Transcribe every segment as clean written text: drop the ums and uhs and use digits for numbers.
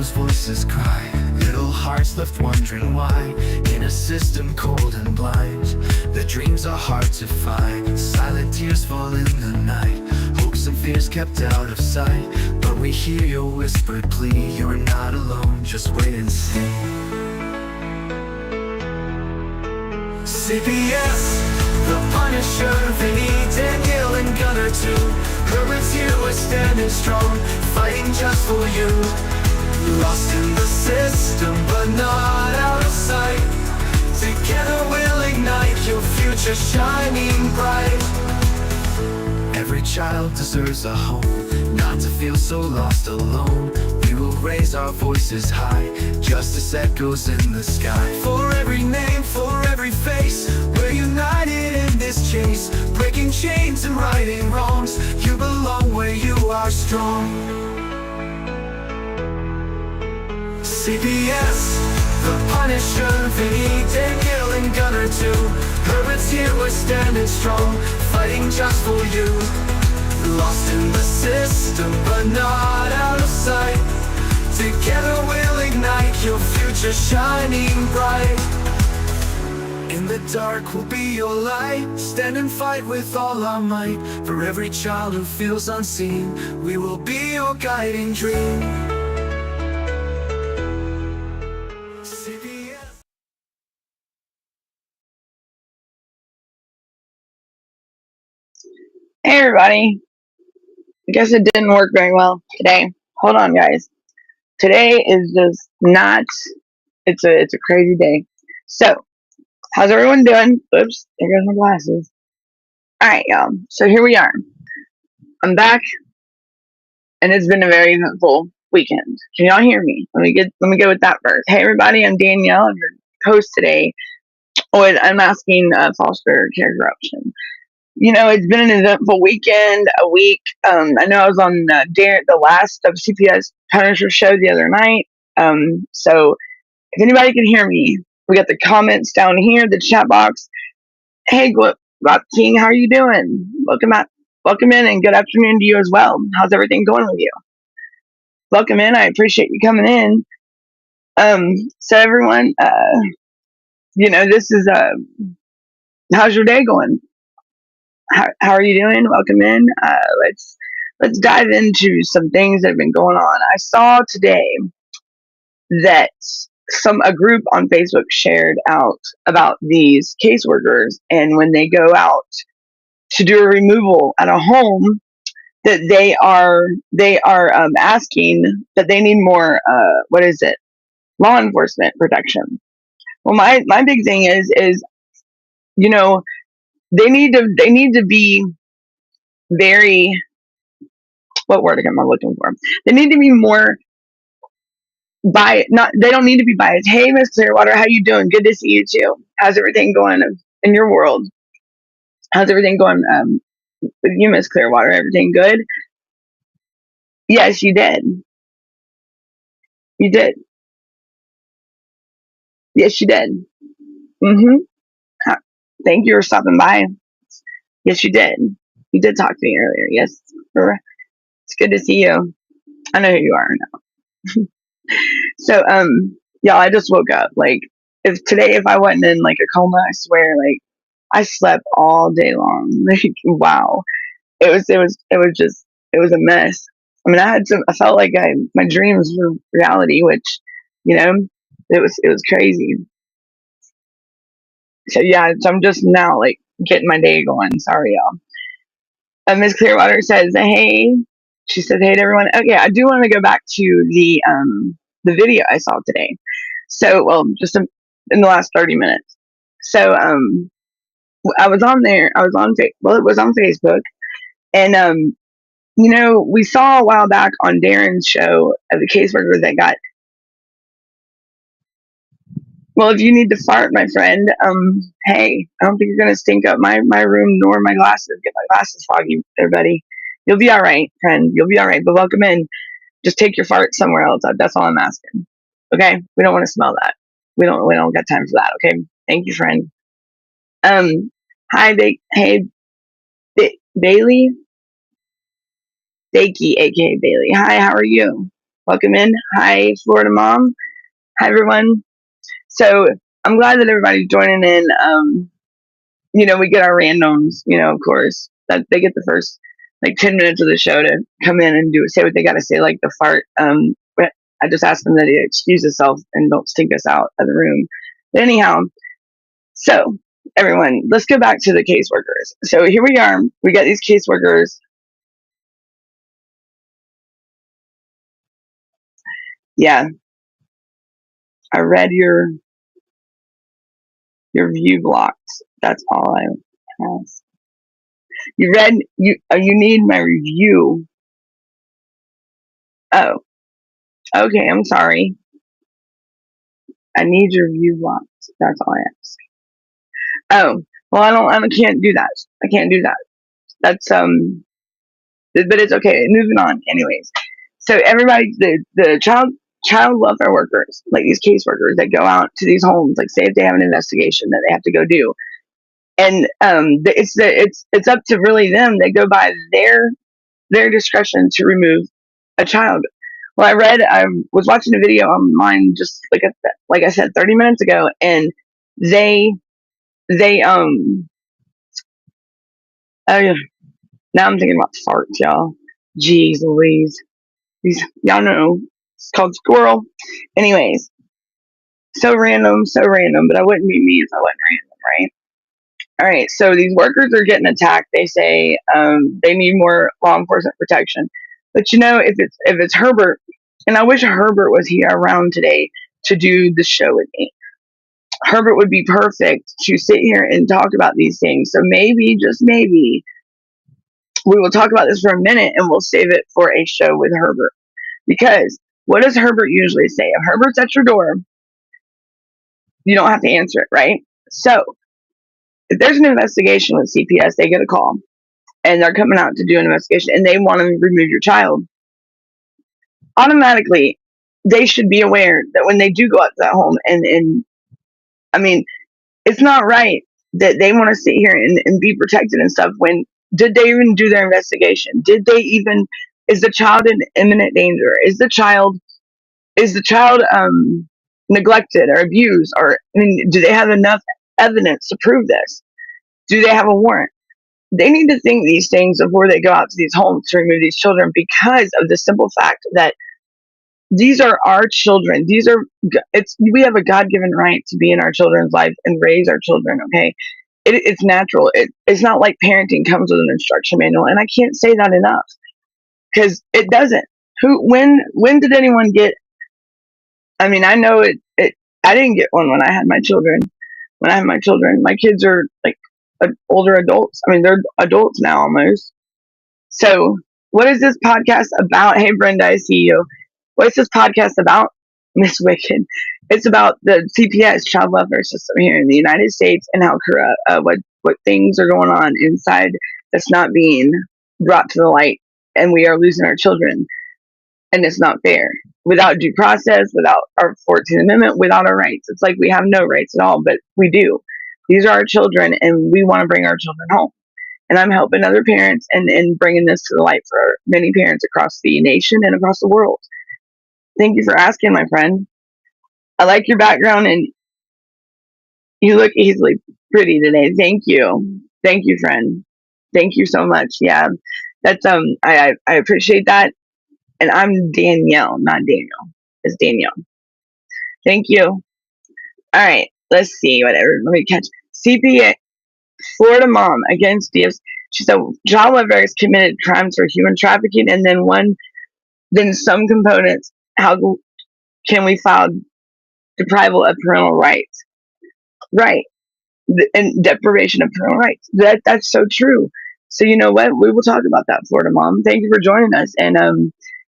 those voices cry, little hearts left wondering why, in a system cold and blind. The dreams are hard to find, silent tears fall in the night, hopes and fears kept out of sight. But we hear your whispered plea, you're not alone, just wait and see. CPS, the Punisher, Vinny, Danielle, and Gunner too. Herbert's here, we're standing strong, fighting just for you. Lost in the system, but not out of sight. Together we'll ignite your future shining bright. Every child deserves a home, not to feel so lost alone. We will raise our voices high, justice echoes in the sky. For every name, for every face, we're united in this chase, breaking chains and righting wrongs. You belong where you are strong. CPS, the Punisher, Vinny, Danielle, and Gunner too. Herbert's here, we're standing strong, fighting just for you. Lost in the system, but not out of sight. Together we'll ignite your future shining bright. In the dark we'll be your light, stand and fight with all our might. For every child who feels unseen, we will be your guiding dream. Hey everybody, I guess it didn't work very well today. Hold on guys. Today is just not, it's a crazy day. So, how's everyone doing? Oops, there goes my glasses. Alright y'all, so here we are. I'm back, and it's been a very eventful weekend. Can y'all hear me? Let me go with that first. Hey everybody, I'm Danielle, I'm your host today with Unmasking Foster Care Corruption. You know, it's been an eventful weekend, a week. I know I was on the last of CPS Punisher show the other night. So if anybody can hear me, we got the comments down here, the chat box. Hey, Rock King, how are you doing? Welcome in, and good afternoon to you as well. How's everything going with you? Welcome in. I appreciate you coming in. So everyone, this is how's your day going? How are you doing? Welcome in. Let's dive into some things that have been going on. I saw today that a group on Facebook shared out about these caseworkers, and when they go out to do a removal at a home, that they are asking that they need more law enforcement protection. Well, my big thing is they need to be very, what word am I looking for? They need to be more they don't need to be biased. Hey, Miss Clearwater, how you doing? Good to see you too. How's everything going in your world? How's everything going with you, Miss Clearwater? Everything good? Yes, you did. You did. Yes, you did. Thank you for stopping by. Yes, you did. You did talk to me earlier. Yes. It's good to see you. I know who you are now. So, y'all, I just woke up. Like, if I wasn't in like a coma, I swear, like, I slept all day long. Like, wow. It was a mess. I mean, I felt like my dreams were reality, which, it was crazy. So yeah, so I'm just now like getting my day going. Sorry, y'all. Miss Clearwater says, hey. She says, hey to everyone. Okay, I do want to go back to the video I saw today. So, well, just in the last 30 minutes. So, I was on there. It was on Facebook, and we saw a while back on Darren's show of the caseworker that got. Well, if you need to fart, my friend, hey, I don't think you're gonna stink up my room nor my glasses. Get my glasses foggy, everybody. You'll be all right, friend. You'll be all right. But welcome in. Just take your fart somewhere else. That's all I'm asking. Okay, we don't want to smell that. We don't got time for that. Okay, thank you, friend. Hi, Bailey, Dakey, aka Bailey. Hi, how are you? Welcome in. Hi, Florida Mom. Hi, everyone. So I'm glad that everybody's joining in. We get our randoms, of course, that they get the first like 10 minutes of the show to come in and say what they got to say, like the fart. But I just ask them that they excuse themselves and don't stink us out of the room. But anyhow, so everyone, let's go back to the caseworkers. So here we are. We got these caseworkers. Yeah, I read your view blocked. That's all I ask. You read you need my review. Oh, okay. I'm sorry. I need your view blocked. That's all I ask. Oh, well, I can't do that. I can't do that. That's but it's okay. Moving on. Anyways, so everybody, the child welfare workers, like these caseworkers that go out to these homes, like say if they have an investigation that they have to go do, and it's up to really them. They go by their discretion to remove a child. Well, I was watching a video online just like I said 30 minutes ago, and they oh yeah, now I'm thinking about farts, y'all. Jeez Louise, y'all know it's called squirrel. Anyways, so random, but I wouldn't be me if I wasn't random, right? All right, so these workers are getting attacked. They say they need more law enforcement protection. But if it's Herbert, and I wish Herbert was here around today to do the show with me. Herbert would be perfect to sit here and talk about these things. So maybe, just maybe, we will talk about this for a minute and we'll save it for a show with Herbert. Because what does Herbert usually say? If Herbert's at your door, you don't have to answer it, right? So if there's an investigation with CPS, they get a call and they're coming out to do an investigation and they want to remove your child, automatically they should be aware that when they do go out to that home and I mean, it's not right that they want to sit here and be protected and stuff when did they even do their investigation? Did they even is the child in imminent danger? Is the child neglected or abused, or I mean, do they have enough evidence to prove this? Do they have a warrant? They need to think these things before they go out to these homes to remove these children because of the simple fact that these are our children. We have a God-given right to be in our children's life and raise our children. Okay, it's natural. It's not like parenting comes with an instruction manual, and I can't say that enough because it doesn't. When did anyone get? I mean, I know it. I didn't get one when I had my children. When I have my children, my kids are like older adults. I mean, they're adults now almost. So, what is this podcast about? Hey, Brenda, I see you. What is this podcast about, Miss Wicked? It's about the CPS, child welfare system here in the United States, and how corrupt, what things are going on inside that's not being brought to the light, and we are losing our children, and it's not fair. Without due process, without our 14th Amendment, without our rights, it's like we have no rights at all, but we do. These are our children, and we want to bring our children home. And I'm helping other parents and bringing this to the light for many parents across the nation and across the world. Thank you for asking, my friend. I like your background and you look easily pretty today. Thank you. Thank you, friend. Thank you so much. Yeah. That's I appreciate that. And I'm Danielle, not Daniel. It's Danielle. Thank you. All right. Let's see. Whatever. Let me catch CPA. Florida mom against DS. She said child welfare has committed crimes for human trafficking, and then some components. How can we file deprival of parental rights? Right, and deprivation of parental rights. That's so true. So you know what? We will talk about that, Florida mom. Thank you for joining us, and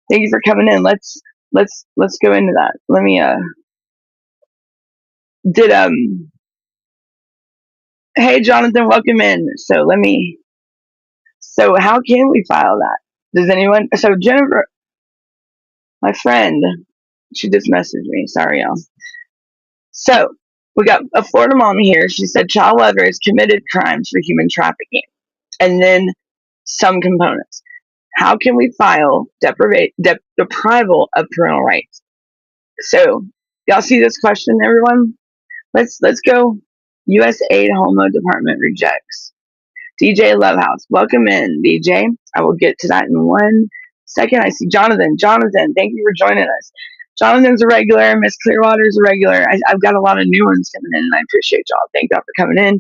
thank you for coming in. Let's go into that. Let me did Hey Jonathan, welcome in. So how can we file that? Does anyone? So Jennifer, my friend, she just messaged me. Sorry, y'all. So we got a Florida mom here. She said child welfare has committed crimes for human trafficking, and then some components. How can we file deprival of parental rights? So, y'all see this question, everyone? Let's go. U.S. Aid Homo Department rejects. DJ Lovehouse, welcome in, DJ. I will get to that in 1 second. I see Jonathan. Jonathan, thank you for joining us. Jonathan's a regular. Miss Clearwater's a regular. I've got a lot of new ones coming in, and I appreciate y'all. Thank y'all for coming in.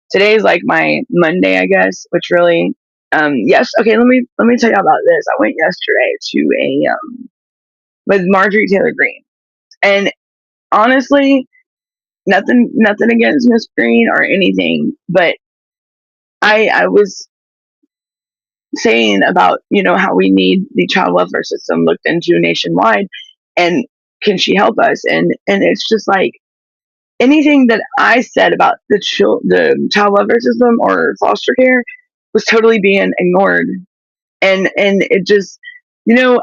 Today's like my Monday, I guess, which really, yes. Okay, let me tell you about this. I went yesterday to a with Marjorie Taylor Greene, and honestly, nothing against Miss Green or anything, but I was saying about how we need the child welfare system looked into nationwide, and can she help us? And it's just like anything that I said about the child welfare system or foster care was totally being ignored, and it just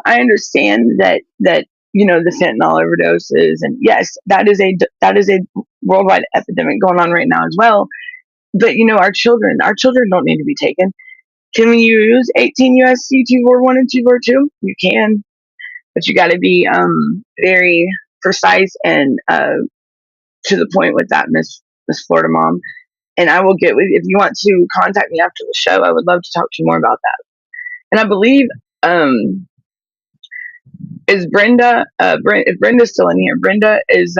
I understand that the fentanyl overdoses, and yes, that is a worldwide epidemic going on right now as well. But our children don't need to be taken. Can we use 18 USC 241 and 242? You can, but you got to be very precise and to the point with that, Miss Florida Mom. And I will get with if you want to contact me after the show. I would love to talk to you more about that. And I believe is Brenda. If Brenda's still in here, Brenda is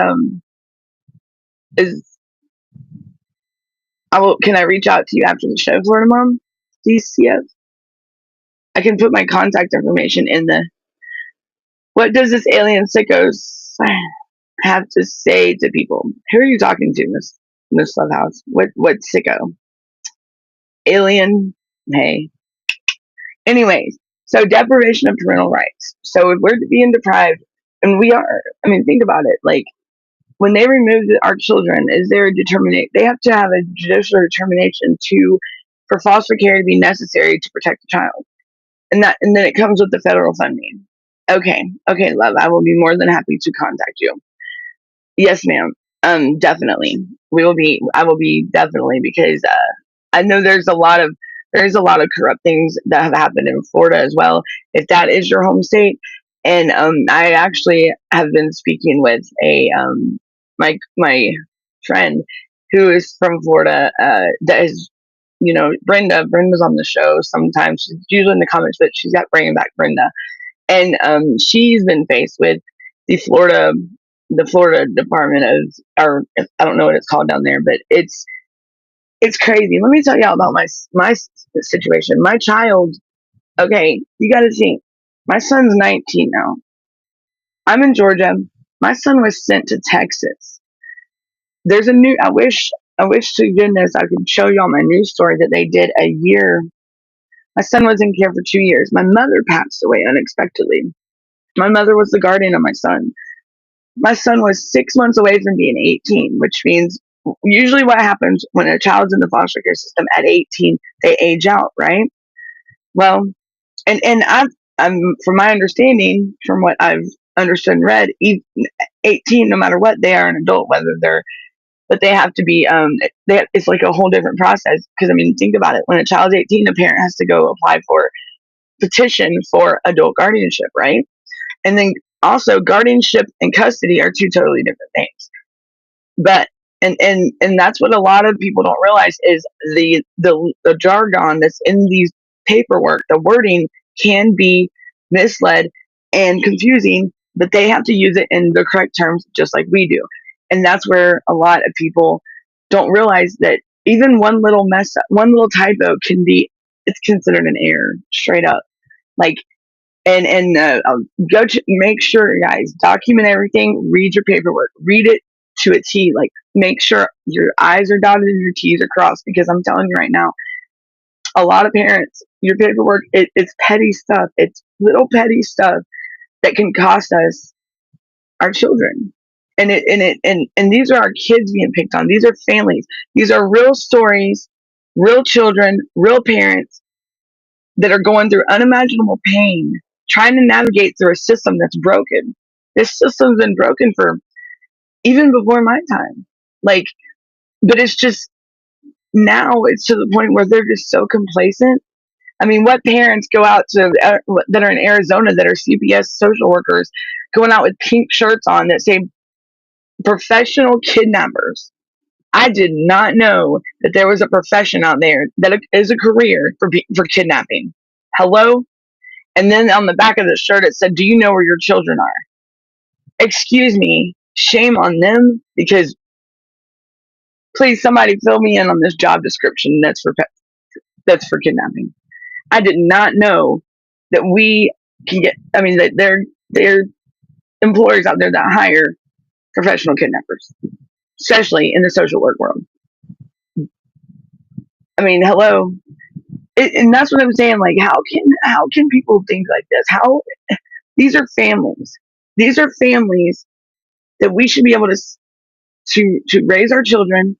I will. Can I reach out to you after the show, Florida Mom? DCF. I can put my contact information in the. What does this alien sickos have to say to people? Who are you talking to, Miss Lovehouse? What sicko? Alien? Hey. Anyways, so deprivation of parental rights. So if we're being deprived, and we are, I mean, think about it. Like when they remove our children, is there a determination? They have to have a judicial determination for foster care to be necessary to protect the child, and then it comes with the federal funding. Okay, love. I will be more than happy to contact you. Yes, ma'am. Definitely. We will be. I will be definitely because I know there's a lot of corrupt things that have happened in Florida as well. If that is your home state, and I actually have been speaking with a my friend who is from Florida. That is, Brenda. Brenda's on the show sometimes. She's usually in the comments, but she's got bringing back Brenda, and she's been faced with the Florida the Florida Department of, or I don't know what it's called down there, but it's crazy. Let me tell y'all about my situation. My child. Okay, you got to think. My son's 19 now. I'm in Georgia. My son was sent to Texas. There's a new. I wish to goodness I could show y'all my news story that they did a year. My son was in care for 2 years. My mother passed away unexpectedly. My mother was the guardian of my son. My son was 6 months away from being 18, which means usually what happens when a child's in the foster care system at 18, they age out, right? Well, and I'm from my understanding, from what I've understood and read, 18, no matter what, they are an adult, whether they're, but they have to be, it's like a whole different process. Because I mean, think about it. When a child's 18, a parent has to go apply for petition for adult guardianship, right? And then also guardianship and custody are two totally different things. But and that's what a lot of people don't realize is the jargon that's in these paperwork, the wording can be misled and confusing, but they have to use it in the correct terms just like we do. And that's where a lot of people don't realize that even one little mess up, one little typo can be, it's considered an error straight up. Like, and go to make sure, guys, document everything, read your paperwork, read it to a T. Like, make sure your I's are dotted and your T's are crossed, because I'm telling you right now, a lot of parents, your paperwork, it's petty stuff. It's little petty stuff that can cost us our children. And these are our kids being picked on. These are families. These are real stories, real children, real parents that are going through unimaginable pain, trying to navigate through a system that's broken. This system's been broken for even before my time. Like, but it's just now it's to the point where they're just so complacent. I mean, what parents go out to that are in Arizona that are CPS social workers going out with pink shirts on that say professional kidnappers? I did not know that there was a profession out there that is a career for kidnapping. Hello? And then on the back of the shirt it said, "Do you know where your children are?" Excuse me, shame on them, because please somebody fill me in on this job description that's for kidnapping. I did not know that we can get. I mean, that there are employers out there that hire professional kidnappers, especially in the social work world. I mean, hello, and that's what I'm saying. Like, how can people think like this? How these are families. These are families that we should be able to raise our children.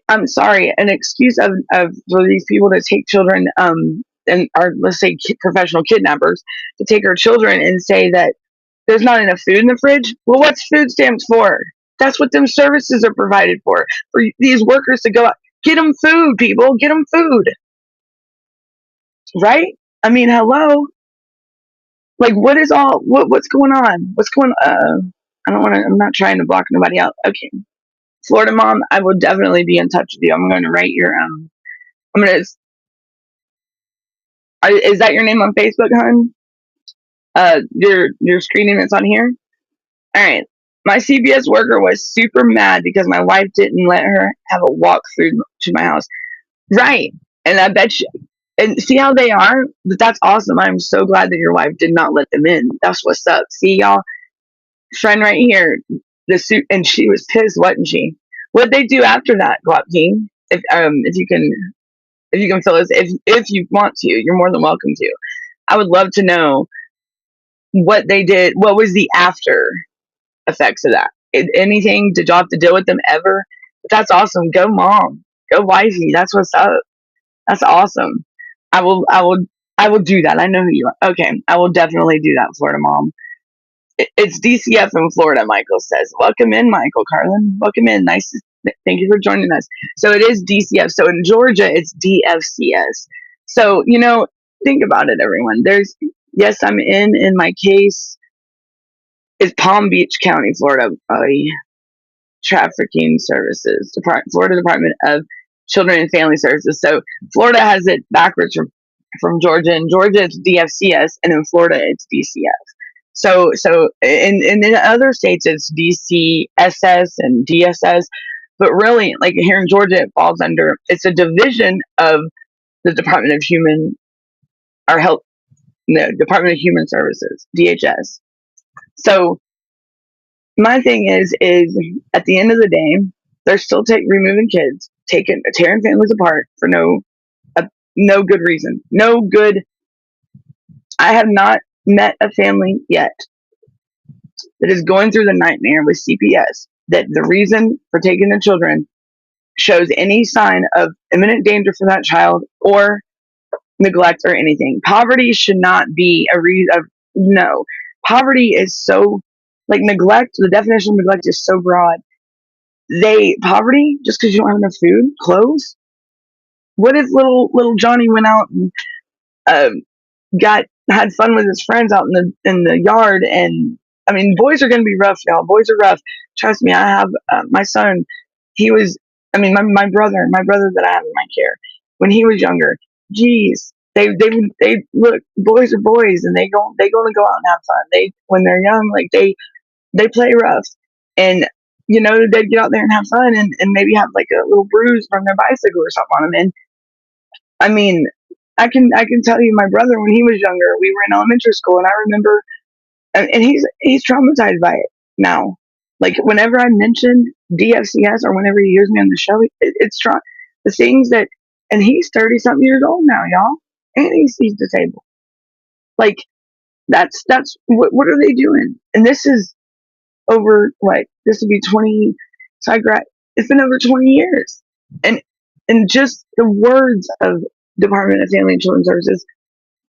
I'm sorry, an excuse of for these people to take children and are, let's say, professional kidnappers, to take our children and say that there's not enough food in the fridge. Well, what's food stamps for? That's what them services are provided for these workers to go out, get them food, people, get them food, right? I mean, hello, like what's going on? What's going? I don't want to. I'm not trying to block nobody out. Okay, Florida mom, I will definitely be in touch with you. I'm going to write your I'm gonna. Is that your name on Facebook, hon? Your screening that's on here. All right. My CBS worker was super mad because my wife didn't let her have a walk through to my house. Right. And I bet you, and see how they are? That's awesome. I'm so glad that your wife did not let them in. That's what's up. See, y'all, friend right here, the suit, and she was pissed, wasn't she? What they do after that, Glock King? If you can fill us, if you want to, you're more than welcome to. I would love to know what they did. What was the after effects of that? Anything? Did y'all have to deal with them ever? That's awesome. Go mom. Go wifey. That's what's up. That's awesome. I will do that. I know who you are. Okay. I will definitely do that, Florida mom. It's DCF in Florida, Michael says. Welcome in, Michael Carlin. Welcome in. Thank you for joining us. So it is DCF. So in Georgia, it's DFCS. So, think about it, everyone. Yes, I'm in my case is Palm Beach County, Florida, Trafficking Services, Florida Department of Children and Family Services. So Florida has it backwards from Georgia. In Georgia, it's DFCS, and in Florida, it's DCF. So in other states, it's DCSS and DSS. But really, like here in Georgia, it falls under, it's a division of the Department of Department of Human Services, DHS. So my thing is at the end of the day, they're still removing kids, tearing families apart for no good reason. No good. I have not met a family yet that is going through the nightmare with CPS that the reason for taking the children shows any sign of imminent danger for that child or neglect or anything. Poverty should not be a reason. No, poverty is so, like, neglect. The definition of neglect is so broad. Poverty just because you don't have enough food, clothes. What if little Johnny went out and had fun with his friends out in the yard? And I mean, boys are going to be rough, y'all. Boys are rough. Trust me. I have my son. He was. I mean, my brother that I have in my care when he was younger. Geez, they look. Boys are boys, and they going to go out and have fun. When they're young, like they play rough, and they'd get out there and have fun, and maybe have like a little bruise from their bicycle or something on them. And I mean, I can tell you, my brother, when he was younger, we were in elementary school, and I remember, and he's traumatized by it now. Like whenever I mention DFCS or whenever he hears me on the show, it's the things that, and he's 30 something years old now, y'all, and he's disabled. Like that's what are they doing? And this is over what? This will be 20. So it's been over 20 years, and just the words of Department of Family and Children's Services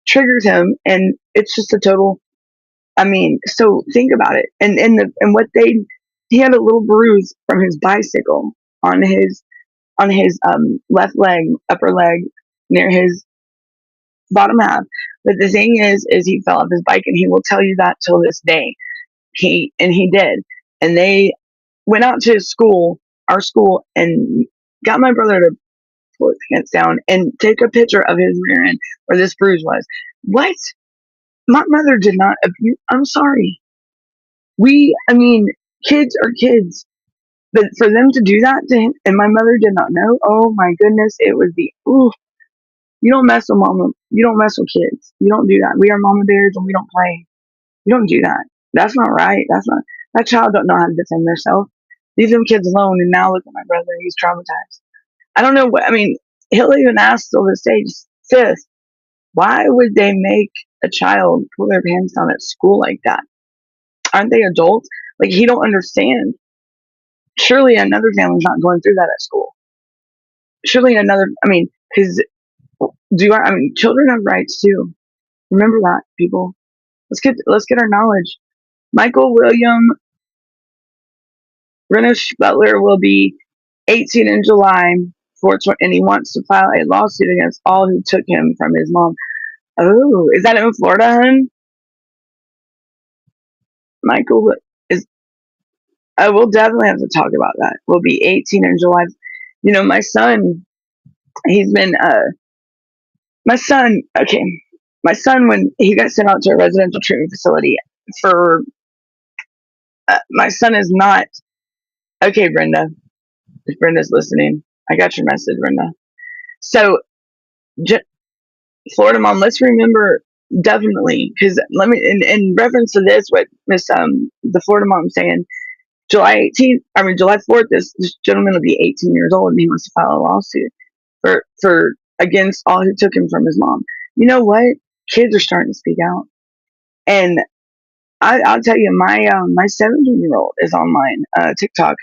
triggers him, and it's just a total. I mean, so think about it, and what he had a little bruise from his bicycle on his left leg, upper leg, near his bottom half. But the thing is he fell off his bike, and he will tell you that till this day. He did. And they went out to his school, our school, and got my brother to pull his pants down and take a picture of his rear end where this bruise was. What? My mother did not abuse. I'm sorry. I mean, kids are kids. But for them to do that to him, and my mother did not know, oh my goodness, it was ooh, you don't mess with mama. You don't mess with kids. You don't do that. We are mama bears and we don't play. You don't do that. That's not right. That child don't know how to defend themselves. Leave them kids alone. And now look at my brother. He's traumatized. I don't know I mean, he'll even ask till this day, sis, why would they make a child pull their pants down at school like that? Aren't they adults? Like, he don't understand. Surely another family's not going through that at school. Surely because children have rights too. Remember that, people. Let's get our knowledge. Michael William Renish Butler will be 18 in July, and he wants to file a lawsuit against all who took him from his mom. Oh, is that in Florida, hun? Michael is. I will definitely have to talk about that. Will be 18 in July. My son. He's been. My son. Okay, my son, when he got sent out to a residential treatment facility for. My son is not. Okay, Brenda. If Brenda's listening, I got your message, Brenda. So, Florida mom, let's remember definitely, because let me, in reference to this, what the Florida mom saying, July 4th, this gentleman will be 18 years old and he wants to file a lawsuit for against all who took him from his mom. You know what? Kids are starting to speak out, and I'll tell you, my 17-year-old is on TikTok,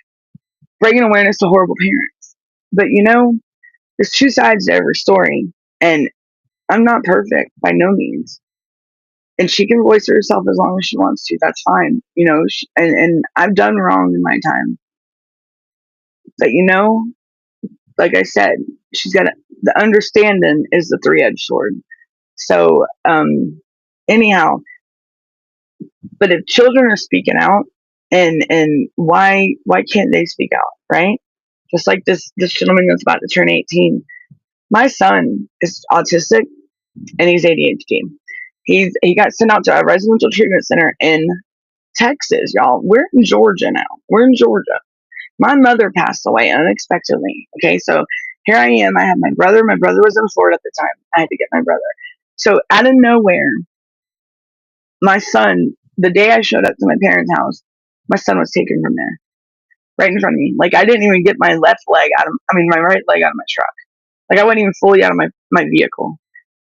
bringing awareness to horrible parents. But there's two sides to every story, and I'm not perfect by no means. And she can voice herself as long as she wants to. That's fine. And I've done wrong in my time. But like I said, the understanding is the three-edged sword. So, anyhow, but if children are speaking out, and why can't they speak out, right? Just like this gentleman that's about to turn 18. My son is autistic and he's ADHD. He got sent out to a residential treatment center in Texas, y'all. We're in Georgia now. We're in Georgia. My mother passed away unexpectedly. Okay, so here I am. I have my brother. My brother was in Florida at the time. I had to get my brother. So out of nowhere, my son, the day I showed up to my parents' house, my son was taken from there, right in front of me. Like, I didn't even get my my right leg out of my truck. Like, I wasn't even fully out of my vehicle.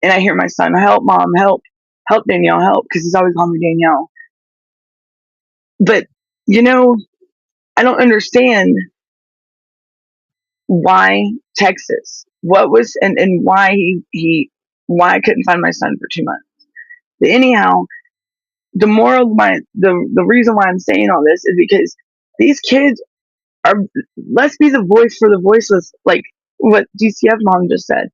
And I hear my son, help, mom, help, Danielle, help, because he's always calling me Danielle. But, I don't understand why Texas, what was, and why why I couldn't find my son for 2 months. But anyhow, the reason why I'm saying all this is because these kids let's be the voice for the voiceless, like what DCF mom just said.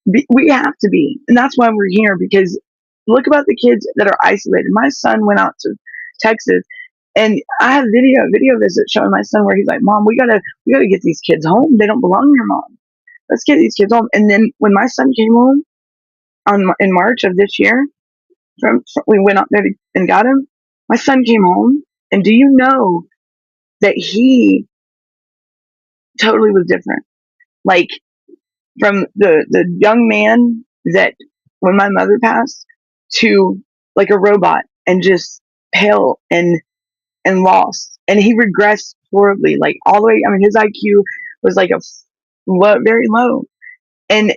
We have to be, and that's why we're here, because look about the kids that are isolated. My son went out to Texas, and I have video visit showing my son where he's like, mom, we gotta get these kids home. They don't belong here, mom. Let's get these kids home. And then when my son came home in March of this year, we went out there and got him. My son came home, and do you know that he totally was different? Like, from the young man that when my mother passed to like a robot and just pale and lost, and he regressed horribly, like all the way. I mean, his IQ was like very low, and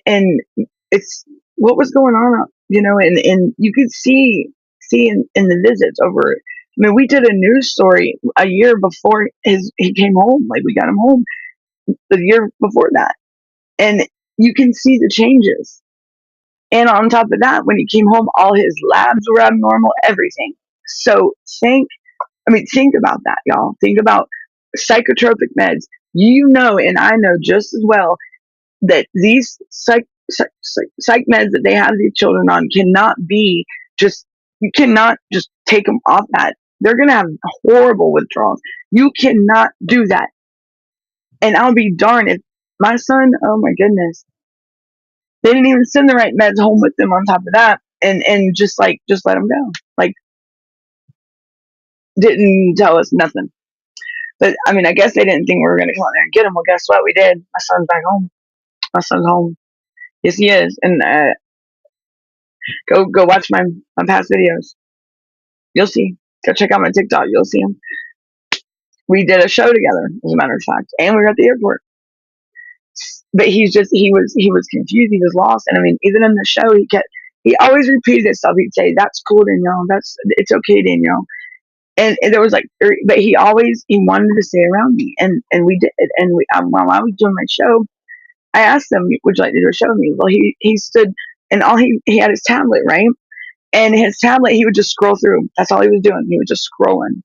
it's what was going on, and you could see in the visits over it. I mean, we did a news story a year before he came home. Like, we got him home the year before that, and you can see the changes. And on top of that, when he came home, all his labs were abnormal, everything. So think about that, y'all. Think about psychotropic meds. And I know just as well that these psych meds that they have these children on cannot be just, you cannot just take them off that. They're going to have horrible withdrawals. You cannot do that. And I'll be darned if my son, oh my goodness, they didn't even send the right meds home with them on top of that. And just let him go. Like, didn't tell us nothing. But I mean, I guess they didn't think we were going to come out there and get him. Well, guess what? We did. My son's back home. My son's home. Yes, he is. And go watch my past videos. You'll see. Go check out my TikTok. You'll see him. We did a show together, as a matter of fact, and we were at the airport. But he was confused. He was lost. And I mean, even in the show, he always repeated himself. He'd say, "That's cool, Danielle. It's okay, Danielle." And there was like, but he wanted to stay around me, and we did. And while I was doing my show, I asked him, "Would you like to do a show with me?" Well, he stood, and all he had his tablet, right? And his tablet, he would just scroll through. That's all he was doing. He was just scrolling.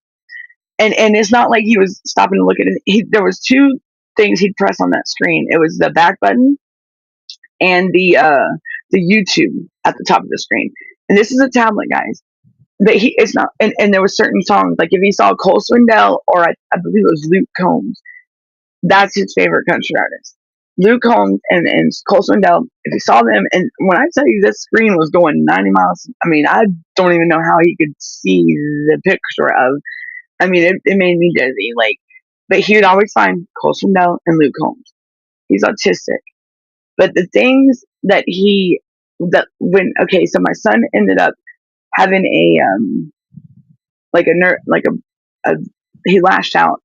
And it's not like he was stopping to look at it. There was two things he'd press on that screen. It was the back button and the YouTube at the top of the screen. And this is a tablet, guys. But it's not. And there were certain songs, like if he saw Cole Swindell, or I believe it was Luke Combs. That's his favorite country artist. Luke Combs and Cole Swindell, if he saw them, and when I tell you this screen was going 90 miles, I mean, I don't even know how he could see the picture of, I mean, it made me dizzy. Like, but he would always find Cole Swindell and Luke Combs. He's autistic. But the things that so my son ended up having he lashed out.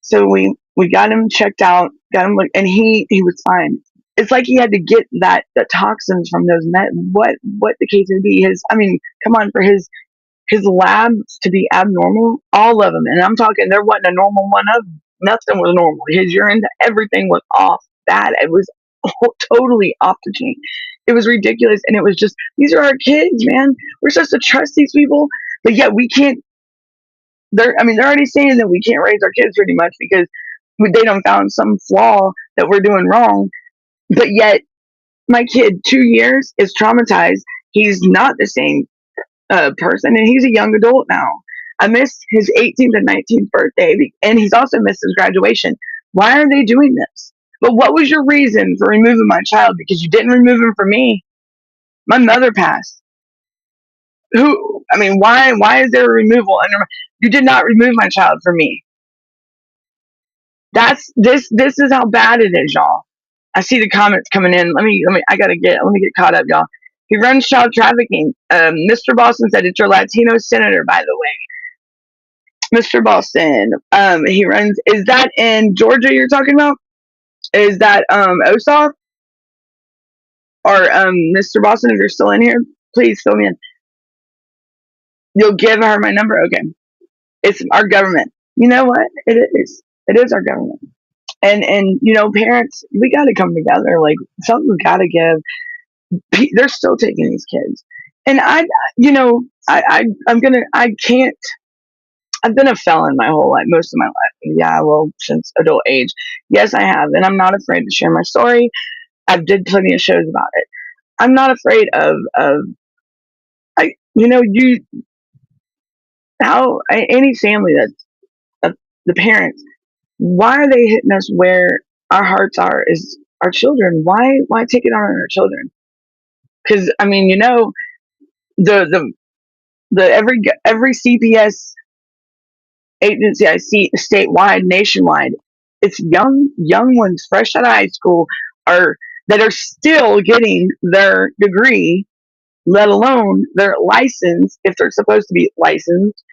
So we got him checked out, and he was fine. It's like he had to get the toxins from those what the case would be. Come on, for his labs to be abnormal, all of them, and I'm talking, there wasn't a normal one of nothing was normal. His urine, everything was off. It was totally off the chain. It was ridiculous, and it was just, these are our kids, man. We're supposed to trust these people, but yet we can't. They're already saying that we can't raise our kids pretty much because they don't found some flaw that we're doing wrong. But yet, my kid, 2 years, is traumatized. He's not the same person, and he's a young adult now. I missed his 18th and 19th birthday, and he's also missed his graduation. Why are they doing this? But what was your reason for removing my child? Because you didn't remove him for me. My mother passed. Why is there a removal? You did not remove my child for me. This is how bad it is, y'all. I see the comments coming in. Let me get caught up, y'all. He runs child trafficking. Mr. Boston said, it's your Latino senator, by the way. Mr. Boston. He runs, is that in Georgia you're talking about? Is that Ossoff? Or Mr. Boston, if you're still in here, please fill me in. You'll give her my number? Okay. It's our government. You know what? It is. It is our government. And parents, we got to come together. Like, something's got to give. They're still taking these kids. And I can't. I've been a felon my whole life, most of my life. Yeah, well, since adult age. Yes, I have. And I'm not afraid to share my story. I've did plenty of shows about it. I'm not afraid of any family that's the parents, why are they hitting us where our hearts are, is our children. Why take it on our children? Because the every CPS agency I see statewide, nationwide, it's young ones fresh out of high school that are still getting their degree, let alone their license, if they're supposed to be licensed.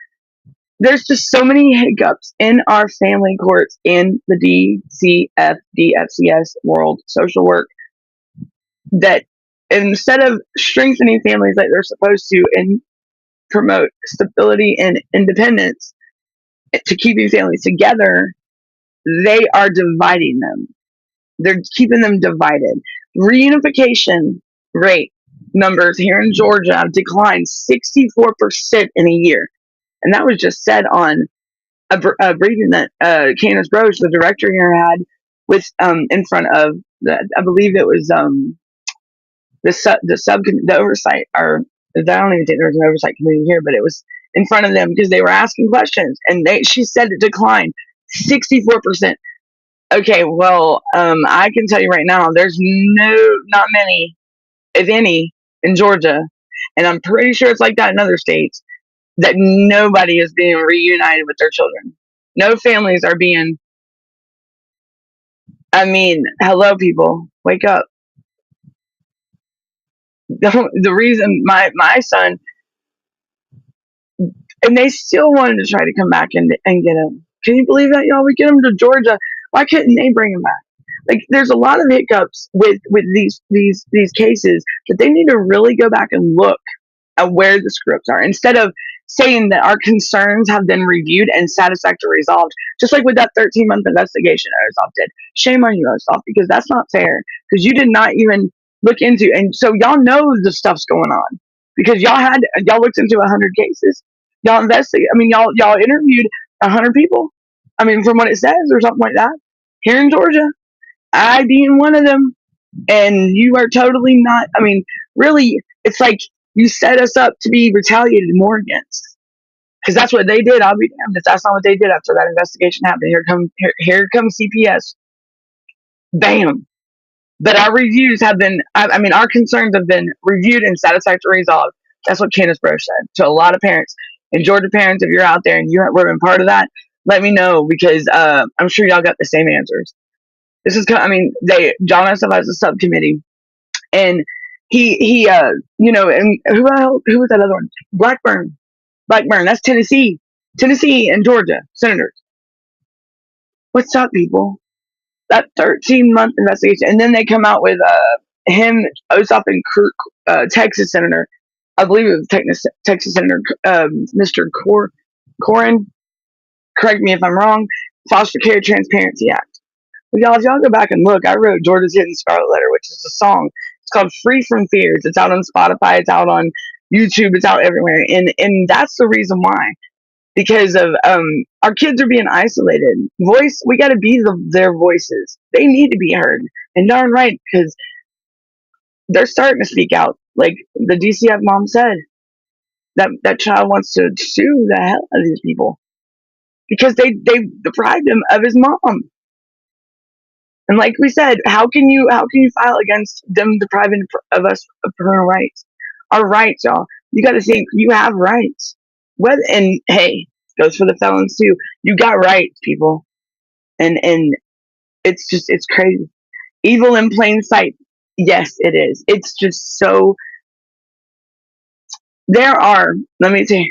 There's just so many hiccups in our family courts, in the DCFS world, social work, that instead of strengthening families like they're supposed to and promote stability and independence to keeping families together, they are dividing them. They're keeping them divided. Reunification rate numbers here in Georgia have declined 64% in a year. And that was just said on a briefing that Candace Broche, the director here, had with in front of I believe it was the oversight, or I don't even think there was an oversight committee here, but it was in front of them because they were asking questions, and she said it declined 64%. Okay, well, I can tell you right now, there's not many, if any, in Georgia, and I'm pretty sure it's like that in other states, that nobody is being reunited with their children. No families are being. I mean, hello, people, wake up. The reason my son, and they still wanted to try to come back and get him. Can you believe that, y'all? We get him to Georgia. Why couldn't they bring him back? Like, there's a lot of hiccups with these cases that they need to really go back and look at where the scripts are, instead of saying that our concerns have been reviewed and satisfactorily resolved. Just like with that 13-month investigation that Ossoff did. Shame on you, Ossoff, because that's not fair. Because you did not even look into, and so y'all know the stuff's going on because y'all looked into 100 cases. Y'all investigated. I mean, y'all interviewed 100 people. I mean, from what it says or something like that. Here in Georgia, I being one of them, and you are totally not. I mean, really, it's like you set us up to be retaliated more against, because that's what they did. I'll be damned if that's not what they did after that investigation happened. Here comes CPS, bam. But our reviews have been. I mean, our concerns have been reviewed and satisfactorily resolved. That's what Candace Bro said to a lot of parents. And Georgia parents, if you're out there and you have been part of that, let me know, because I'm sure y'all got the same answers. This is, I mean, John Ossoff has a subcommittee, and he and who was that other one? Blackburn. That's Tennessee and Georgia senators. What's up, people? That 13-month investigation, and then they come out with him, Ossoff, and Texas senator. I believe it was Texas senator, Mr. Corrin. Correct me if I'm wrong. Foster Care Transparency Act. Well, y'all, if y'all go back and look, I wrote Georgia's Hidden Scarlet Letter, which is a song. It's called Free from Fears. It's out on Spotify. It's out on YouTube. It's out everywhere. And that's the reason why. Because of our kids are being isolated. We got to be their voices. They need to be heard. And darn right, because they're starting to speak out. Like the DCF mom said, that child wants to sue the hell out of these people because they deprived him of his mom. And like we said, how can you file against them depriving of us of parental rights? Our rights, y'all. You got to think you have rights. And hey, goes for the felons too. You got rights, people. And it's crazy. Evil in plain sight. Yes, it is. It's just so. Let me see.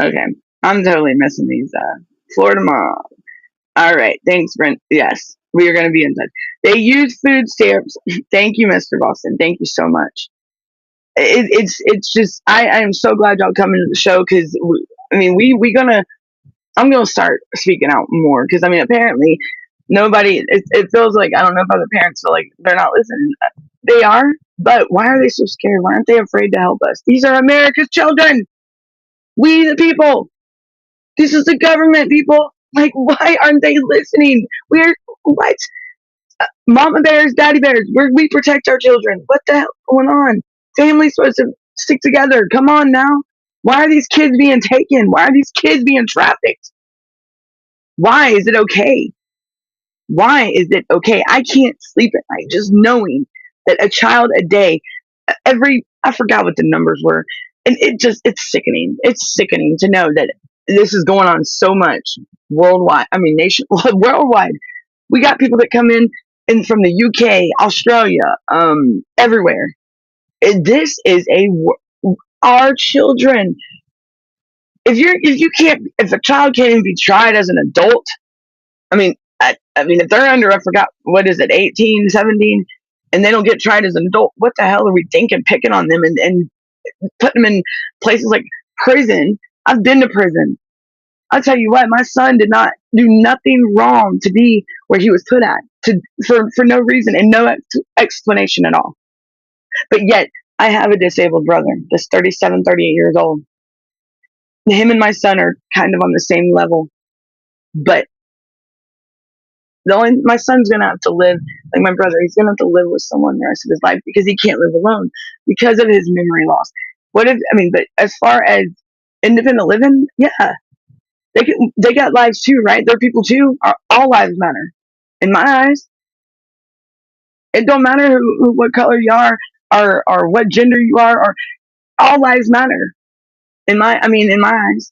Okay, I'm totally missing these. Florida mom. All right, thanks, Brent. Yes, we are going to be in touch. They use food stamps. Thank you, Mr. Boston. Thank you so much. It's just I am so glad y'all coming to the show, because I'm gonna start speaking out more, because I mean, apparently nobody. It feels like, I don't know if other parents feel like they're not listening. They are, but why are they so scared? Why aren't they afraid to help us? These are America's children. We the people. This is the government, people. Like, why aren't they listening? We're what? Mama bears, daddy bears. We protect our children. What the hell going on? Family's supposed to stick together. Come on now. Why are these kids being taken? Why are these kids being trafficked? Why is it okay? Why is it okay? I can't sleep at night just knowing that a child a day, I forgot what the numbers were. And it's sickening. It's sickening to know that this is going on so much worldwide. I mean, worldwide. We got people that come in from the UK, Australia, everywhere. This is our children. If a child can't even be tried as an adult, I mean, if they're under, I forgot, what is it, 18, 17, and they don't get tried as an adult, what the hell are we thinking, picking on them and putting them in places like prison? I've been to prison. I'll tell you what, my son did not do nothing wrong to be where he was put at, for no reason and no explanation at all. But yet, I have a disabled brother that's 37, 38 years old. Him and my son are kind of on the same level. But My son's gonna have to live like my brother. He's gonna have to live with someone the rest of his life because he can't live alone because of his memory loss. But as far as independent living, yeah, they got lives too, right? They're people too. All lives matter in my eyes. It don't matter what color you are or what gender you are, or all lives matter in my eyes.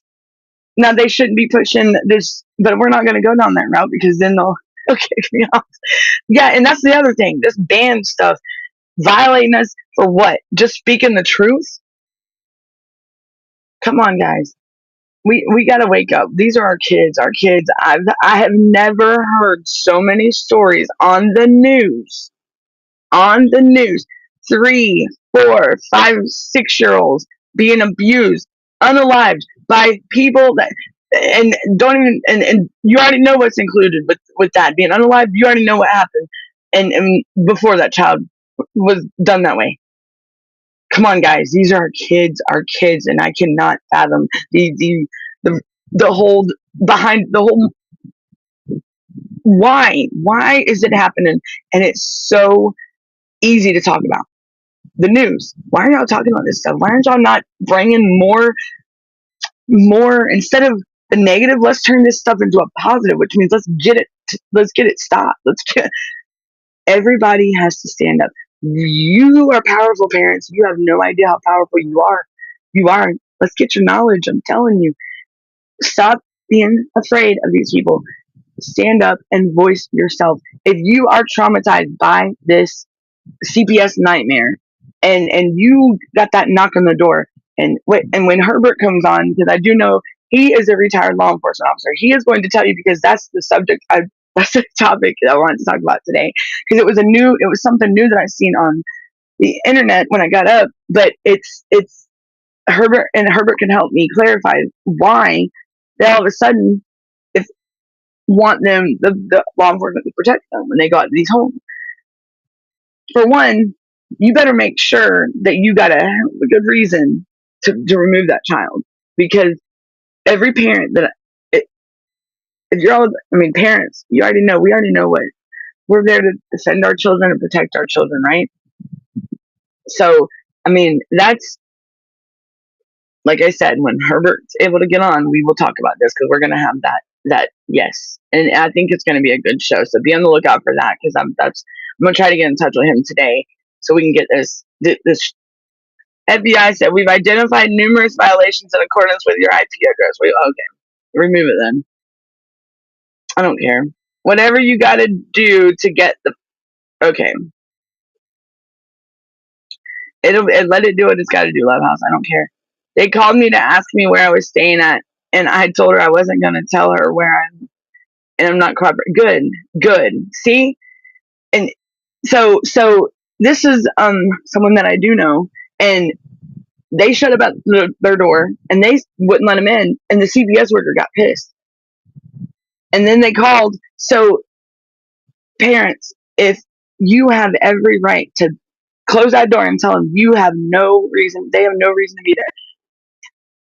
Now they shouldn't be pushing this, but we're not going to go down that route because then they'll kick me off. Yeah, and that's the other thing. This ban stuff, violating us for what? Just speaking the truth? Come on, guys. We got to wake up. These are our kids. Our kids. I have never heard so many stories on the news. On the news, 3, 4, 5, 6 year olds being abused, unalived by people that and don't even and you already know what's included with that being unalived. You already know what happened, and before that child was done that way. Come on, guys, these are our kids, and I cannot fathom the the whole behind the whole why is it happening, and it's so easy to talk about. The news. Why are y'all talking about this stuff? Why aren't y'all not bringing more instead of the negative? Let's turn this stuff into a positive, which means let's get it stopped. Everybody has to stand up. You are powerful parents. You have no idea how powerful you are. You are. Let's get your knowledge. I'm telling you. Stop being afraid of these people. Stand up and voice yourself. If you are traumatized by this CPS nightmare, and you got that knock on the door, and when Herbert comes on, because I do know he is a retired law enforcement officer, he is going to tell you, because that's the subject. That's the topic that I wanted to talk about today, because it was something new that I seen on the internet when I got up. But it's Herbert, and Herbert can help me clarify why they all of a sudden if want them the law enforcement to protect them when they go out to these homes. For one, you better make sure that you got a good reason to remove that child, because every parent if you're all, parents, we already know what we're there to defend our children and protect our children, right? So, that's, like I said, when Herbert's able to get on, we will talk about this, because we're going to have that, yes. And I think it's going to be a good show. So be on the lookout for that, because I'm going to try to get in touch with him today so we can get this. FBI said, we've identified numerous violations in accordance with your IP address. Okay. Remove it then. I don't care. Whatever you got to do to get okay. Let it do what it's got to do, Love House. I don't care. They called me to ask me where I was staying at, and I told her I wasn't going to tell her and I'm not cooperating. Good. See? And so this is someone that I do know, and they shut up at their door, and they wouldn't let him in, and the CPS worker got pissed. And then they called. So, parents, if you have every right to close that door and tell them they have no reason to be there.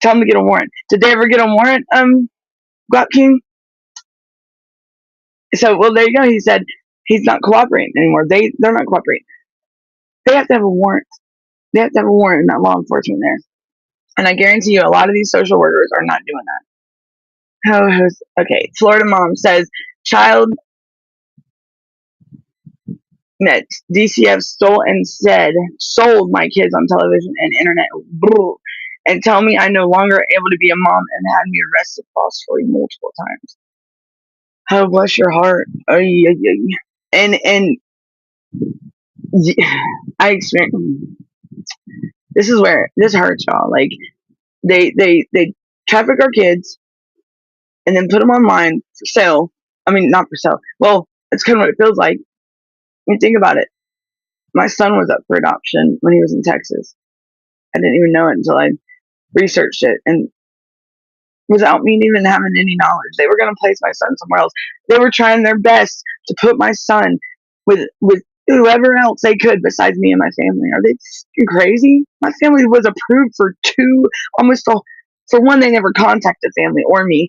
Tell them to get a warrant. Did they ever get a warrant, Guap King? So, well, there you go. He said he's not cooperating anymore. They're not cooperating. They have to have a warrant. They have to have a warrant in that law enforcement there. And I guarantee you, a lot of these social workers are not doing that. Okay. Florida mom says child met DCF sold my kids on television and internet, and tell me I'm no longer able to be a mom, and had me arrested falsely multiple times. Oh, bless your heart. And I experienced. This is where this hurts, y'all. Like they traffic our kids and then put them online for sale. Not for sale. Well, it's kind of what it feels like. Think about it. My son was up for adoption when he was in Texas. I didn't even know it until I researched it, and without me even having any knowledge, they were going to place my son somewhere else. They were trying their best to put my son with whoever else they could besides me and my family. Are they crazy? My family was approved for for one, they never contacted family or me.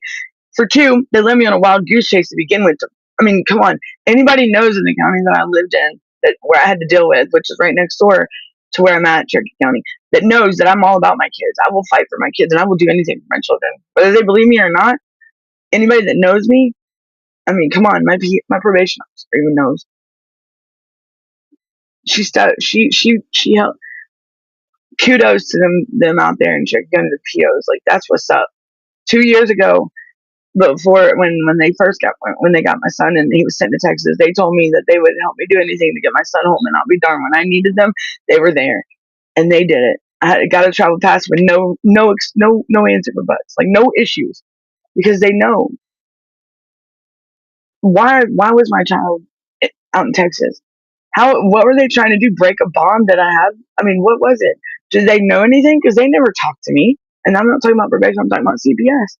For two, they led me on a wild goose chase to begin with I mean, come on. Anybody knows in the county that I lived in, that where I had to deal with, which is right next door to where I'm at, Cherokee County, that knows that I'm all about my kids. I will fight for my kids and I will do anything for my children, whether they believe me or not. Anybody that knows me, I mean, come on, my probation officer even knows. She helped. Kudos to them out there in Cherokee County, the POs. Like, that's what's up. 2 years ago, before when they got my son and he was sent to Texas, they told me that they would help me do anything to get my son home, and I'll be darned, when I needed them, they were there, and they did it. Got a travel pass with no answer for buts, like no issues, because they know why was my child out in Texas? What were they trying to do? Break a bond that I have? I mean, what was it? Did they know anything? Because they never talked to me, and I'm not talking about probation. I'm talking about CPS.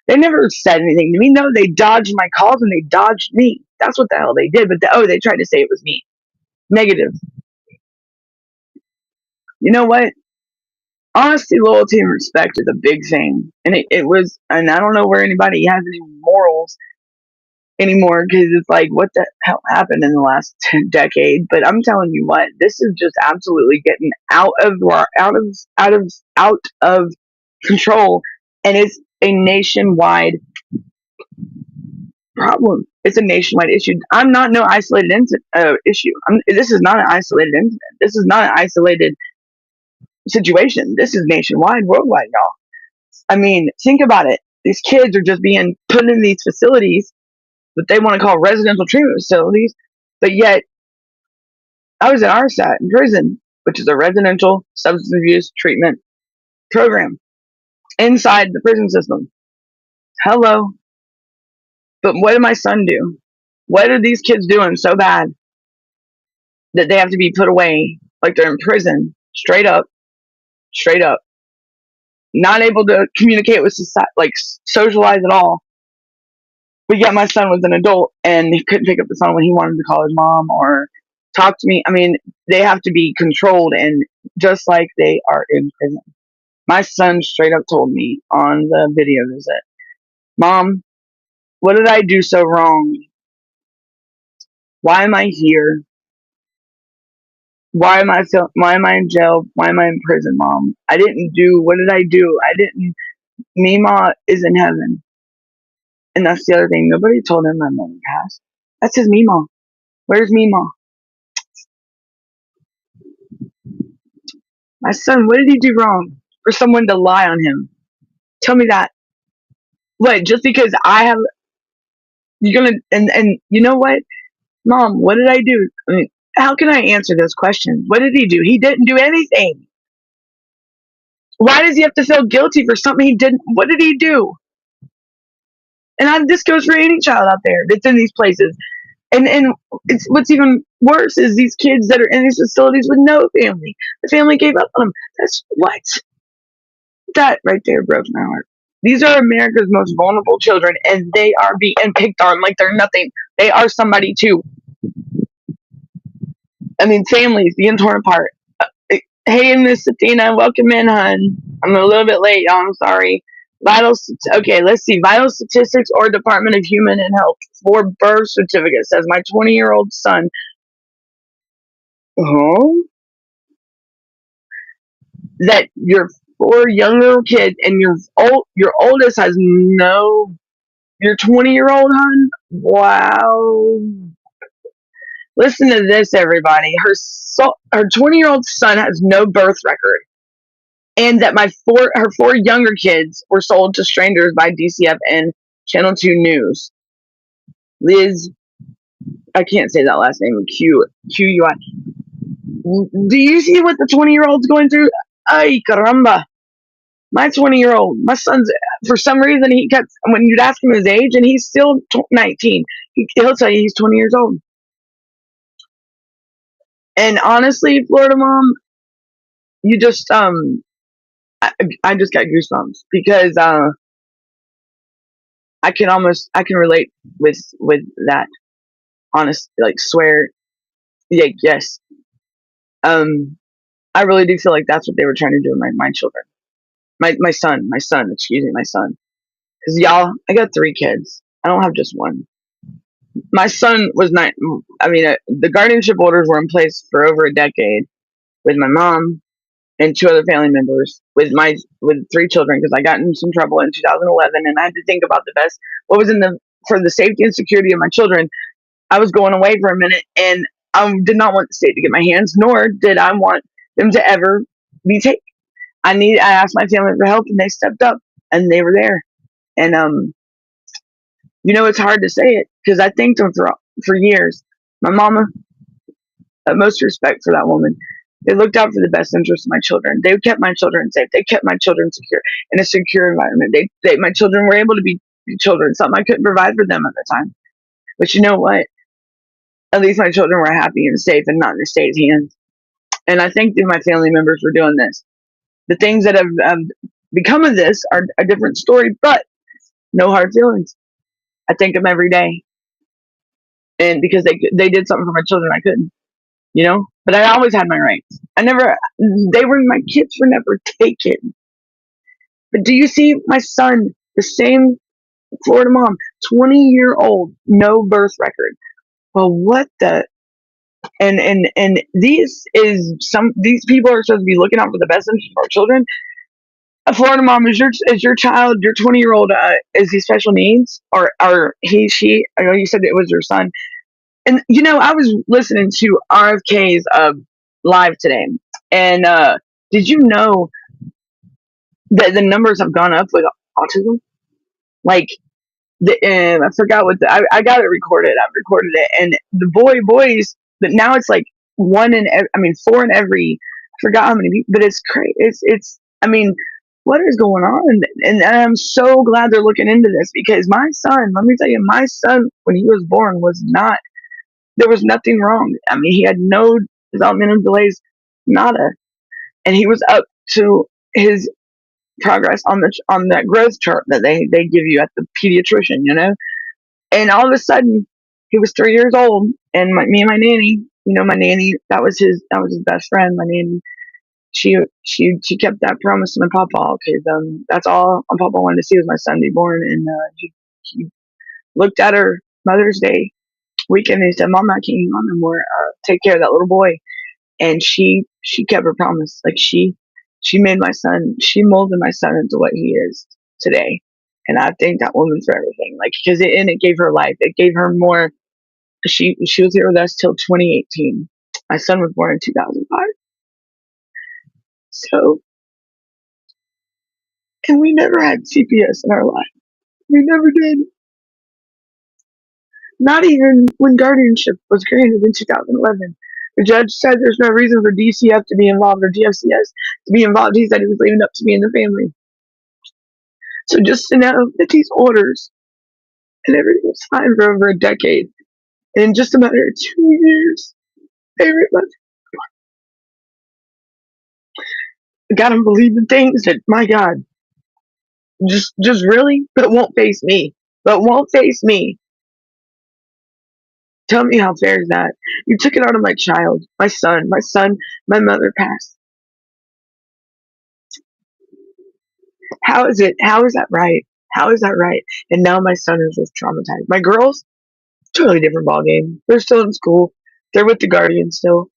They never said anything to me. No, they dodged my calls and they dodged me. That's what the hell they did. But they tried to say it was me. Negative. You know what? Honesty, loyalty, and respect is a big thing. And it was, and I don't know where anybody has any morals anymore, because it's like, what the hell happened in the last decade? But I'm telling you what, this is just absolutely getting out of control, and it's a nationwide problem. It's a nationwide issue. I'm not no isolated issue. This is not an isolated incident. This is not an isolated situation. This is nationwide, worldwide, y'all. I mean, think about it. These kids are just being put in these facilities that they want to call residential treatment facilities, but yet I was in RSAT in prison, which is a residential substance abuse treatment program inside the prison system. Hello. But what did my son do? What are these kids doing so bad that they have to be put away like they're in prison, straight up, not able to communicate with society, like socialize at all? But yet my son was an adult and he couldn't pick up the phone when he wanted to call his mom or talk to me. I mean, they have to be controlled, and just like they are in prison. My son straight up told me on the video visit, "Mom, what did I do so wrong? Why am I here? Why am I in jail? Why am I in prison, Mom? I didn't do, what did I do? I didn't, Mima is in heaven." And that's the other thing. Nobody told him my mom passed. That's his Mima. Where's Mima? My son, what did he do wrong for someone to lie on him? Tell me that. What, just because I have, you're gonna, and you know what? Mom, what did I do? I mean, how can I answer those questions? What did he do? He didn't do anything. Why does he have to feel guilty for something he didn't? What did he do? And this goes for any child out there that's in these places. And it's what's even worse is these kids that are in these facilities with no family. The family gave up on them. That's what? That right there broke my heart. These are America's most vulnerable children, and they are being picked on like they're nothing. They are somebody too. I mean, families being torn apart. Hey, Miss Athena, welcome in, hon. I'm a little bit late, y'all. I'm sorry. Okay, let's see. Vital statistics or Department of Human and Health for birth certificate says my 20-year-old son. That your 4 younger kids and your oldest has no. Your 20-year-old, hon. Wow. Listen to this, everybody. Her 20-year-old son has no birth record, and that her 4 younger kids were sold to strangers by DCF and Channel 2 News. Liz, I can't say that last name. QUI. Do you see what the 20-year-old's going through? Ay, caramba. My 20-year-old, my son's, for some reason, when you'd ask him his age, and he's still 19, he'll tell you he's 20 years old. And honestly, Florida mom, you just, I just got goosebumps because, I can relate with that. Honest, like, swear, yeah, yes. I really do feel like that's what they were trying to do with my children. My son, excuse me, my son. Because y'all, I got 3 kids. I don't have just one. my son was not. I mean, the guardianship orders were in place for over a decade with my mom and two other family members with three children because I got in some trouble in 2011 and I had to think about the best what was in the for the safety and security of my children. I was going away for a minute and I did not want the state to get my hands, nor did I want them to ever be taken. I asked my family for help and they stepped up and they were there. And it's hard to say it because I thanked them for years. My mama, most respect for that woman. They looked out for the best interest of my children. They kept my children safe. They kept my children secure in a secure environment. My children were able to be children, something I couldn't provide for them at the time. But you know what? At least my children were happy and safe and not in the state's hands. And I think that my family members were doing this. The things that have become of this are a different story, but no hard feelings. I thank them every day. And because they did something for my children I couldn't, But I always had my rights. My kids were never taken. But do you see my son, the same Florida mom, 20-year-old, no birth record. Well, what the and these people are supposed to be looking out for the best interest of our children. A Florida mom is your child, your 20-year-old, is he special needs or he she? I know you said it was your son, and I was listening to RFK's live today, and did you know that the numbers have gone up with autism? Like I forgot I got it recorded. I recorded it, and the boys, but now it's like four in every. I forgot how many people, but it's crazy. It's. I mean, what is going on? And I'm so glad they're looking into this because my son, let me tell you, my son when he was born was not. There was nothing wrong. I mean, he had no developmental delays, nada, and he was up to his progress on that growth chart that they give you at the pediatrician, And all of a sudden, he was 3 years old, and me and my nanny, my nanny, that was his best friend. My nanny, she kept that promise to my papa because that's all my papa wanted to see was my son be born, and he looked at her Mother's Day weekend and he said, "Mom, I can't hang on no more. Take care of that little boy." And she kept her promise. Like she made my son, she molded my son into what he is today. And I thank that woman for everything. Like, because it gave her life. It gave her more. She was here with us till 2018. My son was born in 2005. So, and we never had CPS in our life. We never did. Not even when guardianship was granted in 2011. The judge said there's no reason for DCF to be involved or DFCS to be involved. He said he was leaving it up to me and the family. So just to know that these orders and everything was fine for over a decade. And in just a matter of 2 years, they realized, God, I'm believing things that, my God, just really, but won't face me. But won't face me. Tell me how fair is that? You took it out of my child, my son, my mother passed. How is that right? How is that right? And now my son is just traumatized. My girls, totally different ballgame. They're still in school. They're with the guardian still.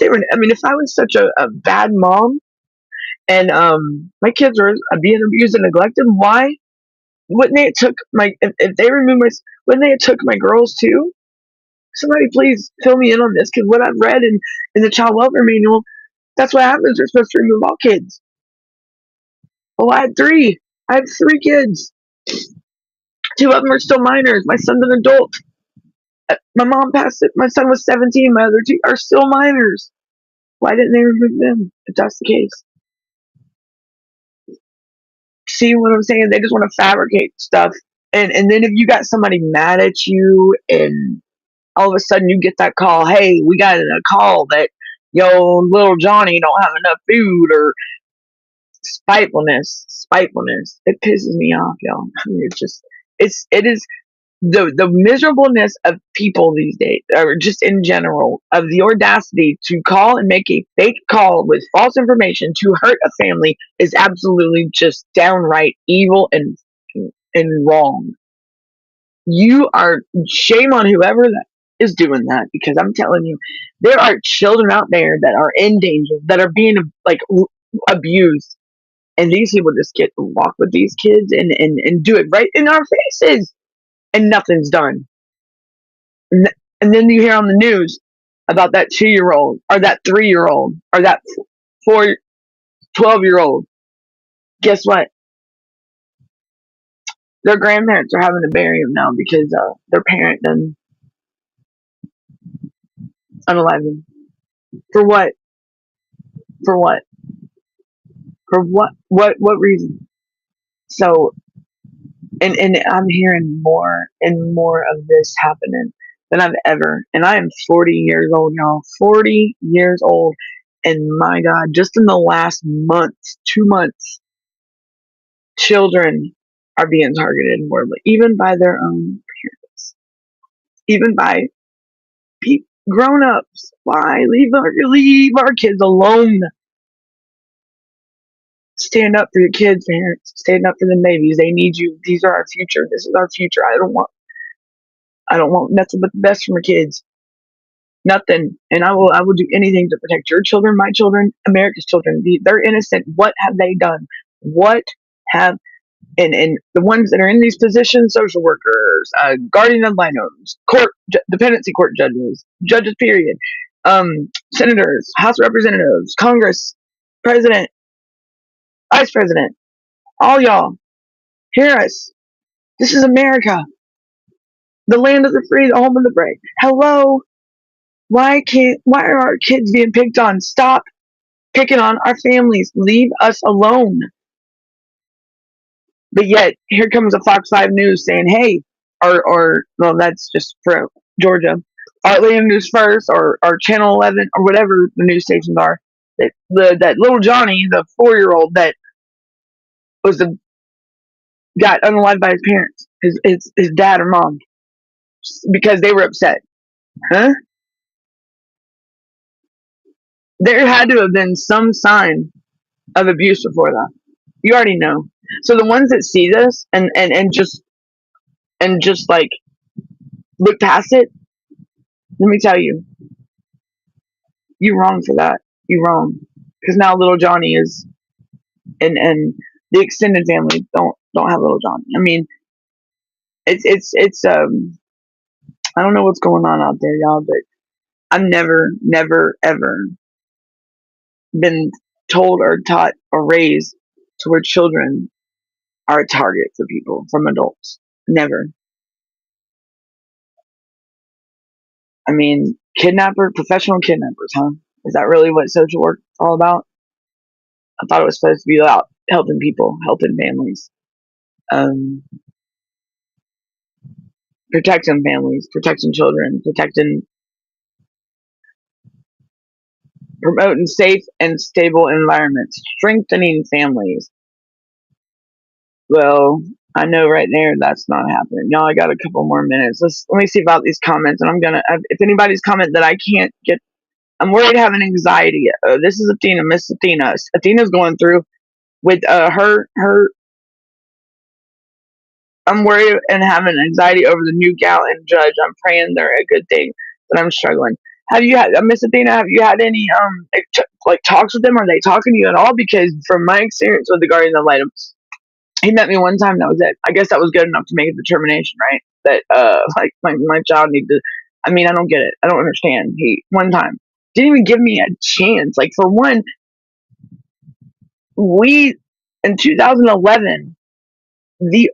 If I was such a bad mom and my kids are being abused and neglected, why wouldn't they have took my if they removed my wouldn't they have took my girls too? Somebody please fill me in on this because what I've read in the child welfare manual, that's what happens. They're supposed to remove all kids. Well, I had three. I have three kids. Two of them are still minors. My son's an adult. My mom passed it. My son was 17. My other two are still minors. Why didn't they remove them if that's the case? See what I'm saying? They just want to fabricate stuff. And then if you got somebody mad at you and all of a sudden you get that call, hey, we got a call that little Johnny don't have enough food, or spitefulness. It pisses me off, y'all. I mean, it is the miserableness of people these days, or just in general, of the audacity to call and make a fake call with false information to hurt a family is absolutely just downright evil and wrong. You are, shame on whoever that is doing that, because I'm telling you, there are children out there that are in danger, that are being like abused, and these people just get to walk with these kids and do it right in our faces, and nothing's done. And, and then you hear on the news about that 2-year old or that 3-year old or that 12-year-old. Guess what? Their grandparents are having to bury them now because their parent done unalive them. For what? For what? For what? What reason? So, and I'm hearing more and more of this happening than I've ever. And I am 40 years old, y'all. 40 years old. And my God, just in the last month, 2 months, children are being targeted more, even by their own parents, even by grown ups. Why leave our kids alone? Stand up for your kids, parents. Stand up for the babies. They need you. These are our future. This is our future. I don't want nothing but the best for my kids. Nothing. And I will do anything to protect your children, my children, America's children. They're innocent. What have they done? What have and the ones that are in these positions, social workers, guardian ad litems, dependency court judges, period, senators, House of Representatives, Congress, President, Vice President, all y'all, hear us. This is America, the land of the free, the home of the brave. Hello, why are our kids being picked on? Stop picking on our families. Leave us alone. But yet, here comes a Fox 5 News saying, hey, or well, that's just for Georgia, Atlanta News First, or Channel 11, or whatever the news stations are, that little Johnny, the 4-year-old that got unalived by his parents, his dad or mom, because they were upset. Huh? There had to have been some sign of abuse before that. You already know. So the ones that see this and just like look past it, let me tell you, you wrong for that. You wrong, because now little Johnny is, and the extended family don't have little Johnny. I mean, it's I don't know what's going on out there, y'all, but I've never ever been told or taught or raised to where children are a target for people from adults. Never. I mean, professional kidnappers, huh? Is that really what social work is all about? I thought it was supposed to be about helping people, helping families, um, protecting families, protecting children, promoting safe and stable environments, strengthening families. Well, I know right there that's not happening. Y'all, I got a couple more minutes. Let me see about these comments, and if anybody's comment that I can't get, I'm worried having anxiety. This is Athena, Miss Athena. Athena's going through with her. I'm worried and having anxiety over the new gal and judge. I'm praying they're a good thing, but I'm struggling. Have you had, Miss Athena? Have you had any like talks with them? Are they talking to you at all? Because from my experience with the guardian ad litem, he met me one time. That was it. I guess that was good enough to make a determination, right? That like my child needs to. I mean, I don't get it. I don't understand. He one time didn't even give me a chance. Like for one, we in 2011 the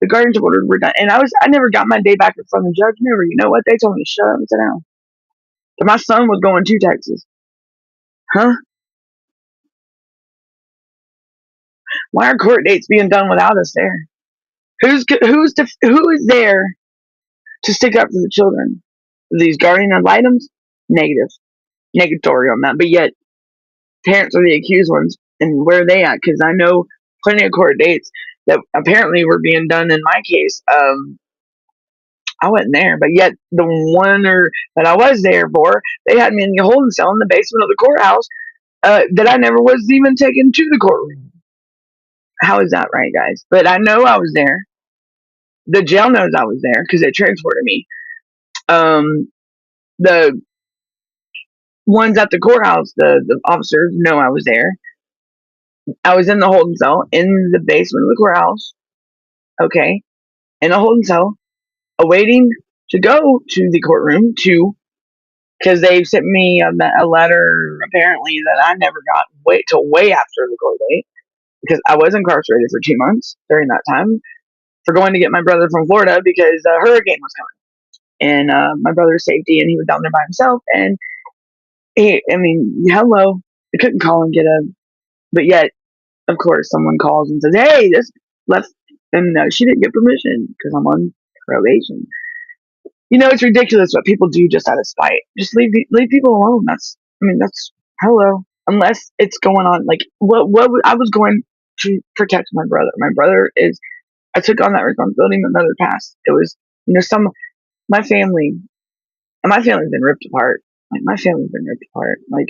guardianship orders were done, and I never got my day back from the judge. Never. You know what? They told me to shut up and sit down. But my son was going to Texas. Huh? Why are court dates being done without us there? Who is there to stick up for the children? These guardian ad litems? Negative. Negatory on that. But yet, parents are the accused ones. And where are they at? Because I know plenty of court dates that apparently were being done in my case. I wasn't there, but yet the one that I was there for, they had me in the holding cell in the basement of the courthouse that I never was even taken to the courtroom. How is that right, guys? But I know I was there. The jail knows I was there because they transported me. The ones at the courthouse, the officers know I was there. I was in the holding cell in the basement of the courthouse. Okay, in a holding cell, awaiting to go to the courtroom because they sent me a letter apparently that I never got way after the court date because I was incarcerated for 2 months during that time for going to get my brother from Florida because a hurricane was coming and my brother's safety, and he was down there by himself. And hello, I couldn't call and get a, but yet, of course, someone calls and says, "Hey, this left," and she didn't get permission because I'm on probation. It's ridiculous what people do just out of spite. Just leave people alone. That's hello. Unless it's going on, like I was going to protect my brother. My brother is. I took on that responsibility. My brother passed. It was some my family. And my family's been ripped apart. Like my family's been ripped apart. Like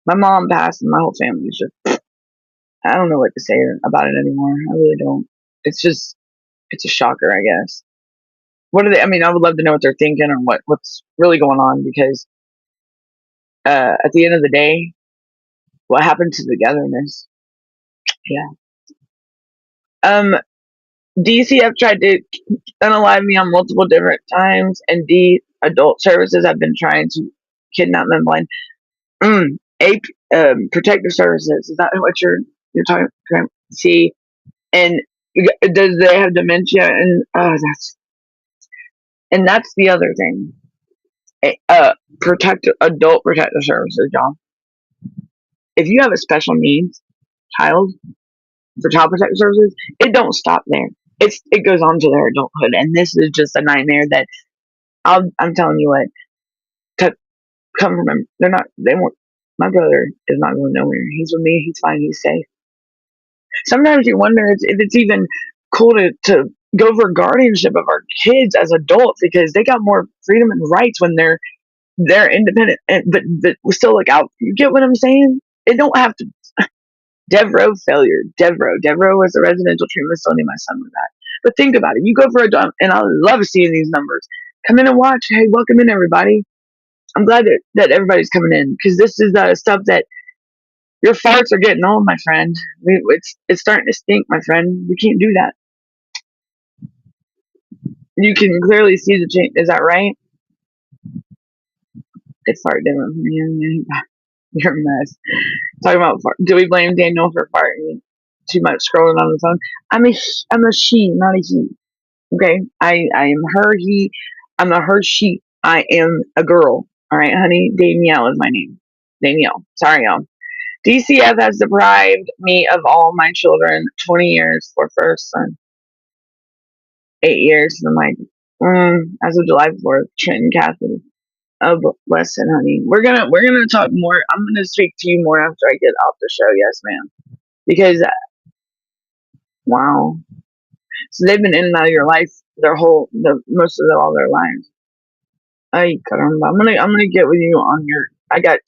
my mom passed, and my whole family's just. I don't know what to say about it anymore. I really don't. It's a shocker, I guess. What are they? I would love to know what they're thinking or what's really going on because at the end of the day, what happened to togetherness? Yeah. DCF tried to unalive me on multiple different times, and adult services have been trying to kidnap me blind. Protective services, is that what you're talking about? See, and does they have dementia? And that's the other thing. Adult protective services, y'all. If you have a special needs child for child protective services, it don't stop there. It goes on to their adulthood, and this is just a nightmare that I'm telling you what. Come from them. They're not. They won't. My brother is not going nowhere. He's with me. He's fine. He's safe. Sometimes you wonder if it's even cool to go for guardianship of our kids as adults because they got more freedom and rights when they're independent, but we still look out. You get what I'm saying? It don't have to. Devereaux failure. Devereaux was the residential treatment facility my son was at. But think about it. You go for a job, and I love seeing these numbers. Come in and watch. Hey, welcome in, everybody. I'm glad that everybody's coming in because this is stuff that your farts are getting old, my friend. It's starting to stink, my friend. We can't do that. You can clearly see the change. Is that right? It's fart different from you. You're a mess. Talking about do we blame Danielle for farting too much scrolling on the phone? I'm a she, not a he. Okay, I am her he. I'm a her she. I am a girl. All right, honey. Danielle is my name. Danielle. Sorry, y'all. DCF has deprived me of all my children. 20 years for first son. 8 years. And I'm like, as of July 4th, Trenton Catholic. Oh, listen, honey. We're gonna talk more. I'm gonna speak to you more after I get off the show. Yes, ma'am. Because wow. So they've been in and out of your life most of all their lives. Ay, caramba. I'm gonna get with you on your. I got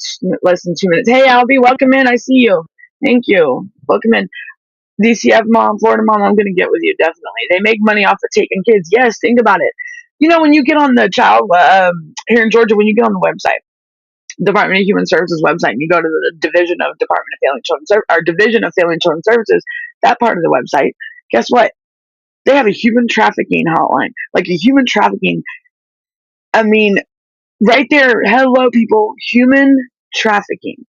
less than 2 minutes. Hey, Albie, welcome in. I see you. Thank you. Welcome in. DCF mom, Florida mom, I'm gonna get with you definitely. They make money off of taking kids. Yes, think about it. When you get on the child here in Georgia, when you get on the website, Department of Human Services website, and you go to the Division of Department of Family and Children or Division of Family and Children Services, that part of the website, guess what? They have a human trafficking hotline. Like a human trafficking. I mean, right there. Hello, people. Human trafficking.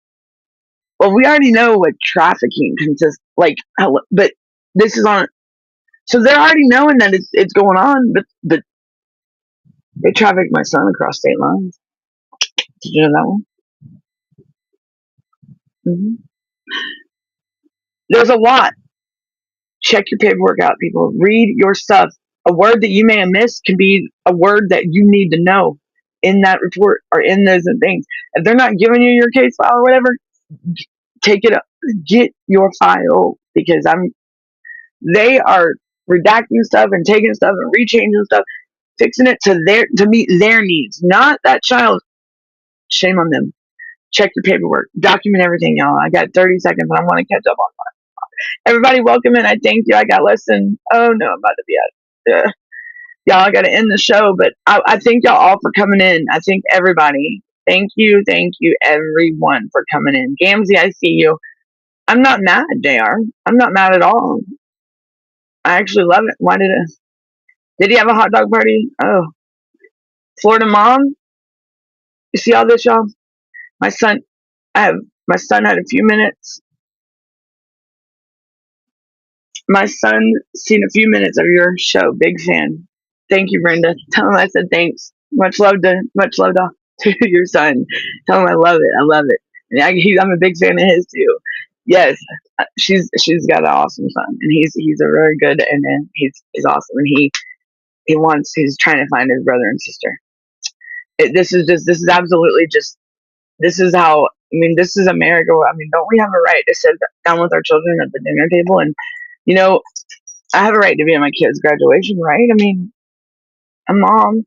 Well, we already know what trafficking consists. Like, but this is on. So they're already knowing that it's going on, but they trafficked my son across state lines. Did you know that one? Mm-hmm. There's a lot. Check your paperwork out, people. Read your stuff. A word that you may have missed can be a word that you need to know in that report or in those things. If they're not giving you your case file or whatever, take it up. Get your file because they are redacting stuff and taking stuff and rechanging stuff, fixing it to meet their needs, not that child. Shame on them. Check your paperwork. Document everything, y'all. I got 30 seconds and I want to catch up on that. Everybody, welcome in. I thank you. I got less than, oh no, I'm about to be at, y'all, I got to end the show, but I thank y'all all for coming in. I thank everybody. Thank you, everyone for coming in. Gamzee, I see you. I'm not mad, JR. I'm not mad at all. I actually love it. Why did he have a hot dog party? Oh, Florida mom. You see all this, y'all? My son, my son had a few minutes. My son seen a few minutes of your show. Big fan. Thank you, Brenda. Tell him I said thanks. Much love to your son. Tell him I love it. I love it. And I'm a big fan of his too. Yes, she's got an awesome son, and he's a very good, and he's awesome, and he's trying to find his brother and sister. This is absolutely just, this is how, I mean, this is America. I mean, don't we have a right to sit down with our children at the dinner table? And you know, I have a right to be at my kid's graduation, right? I mean, I'm mom.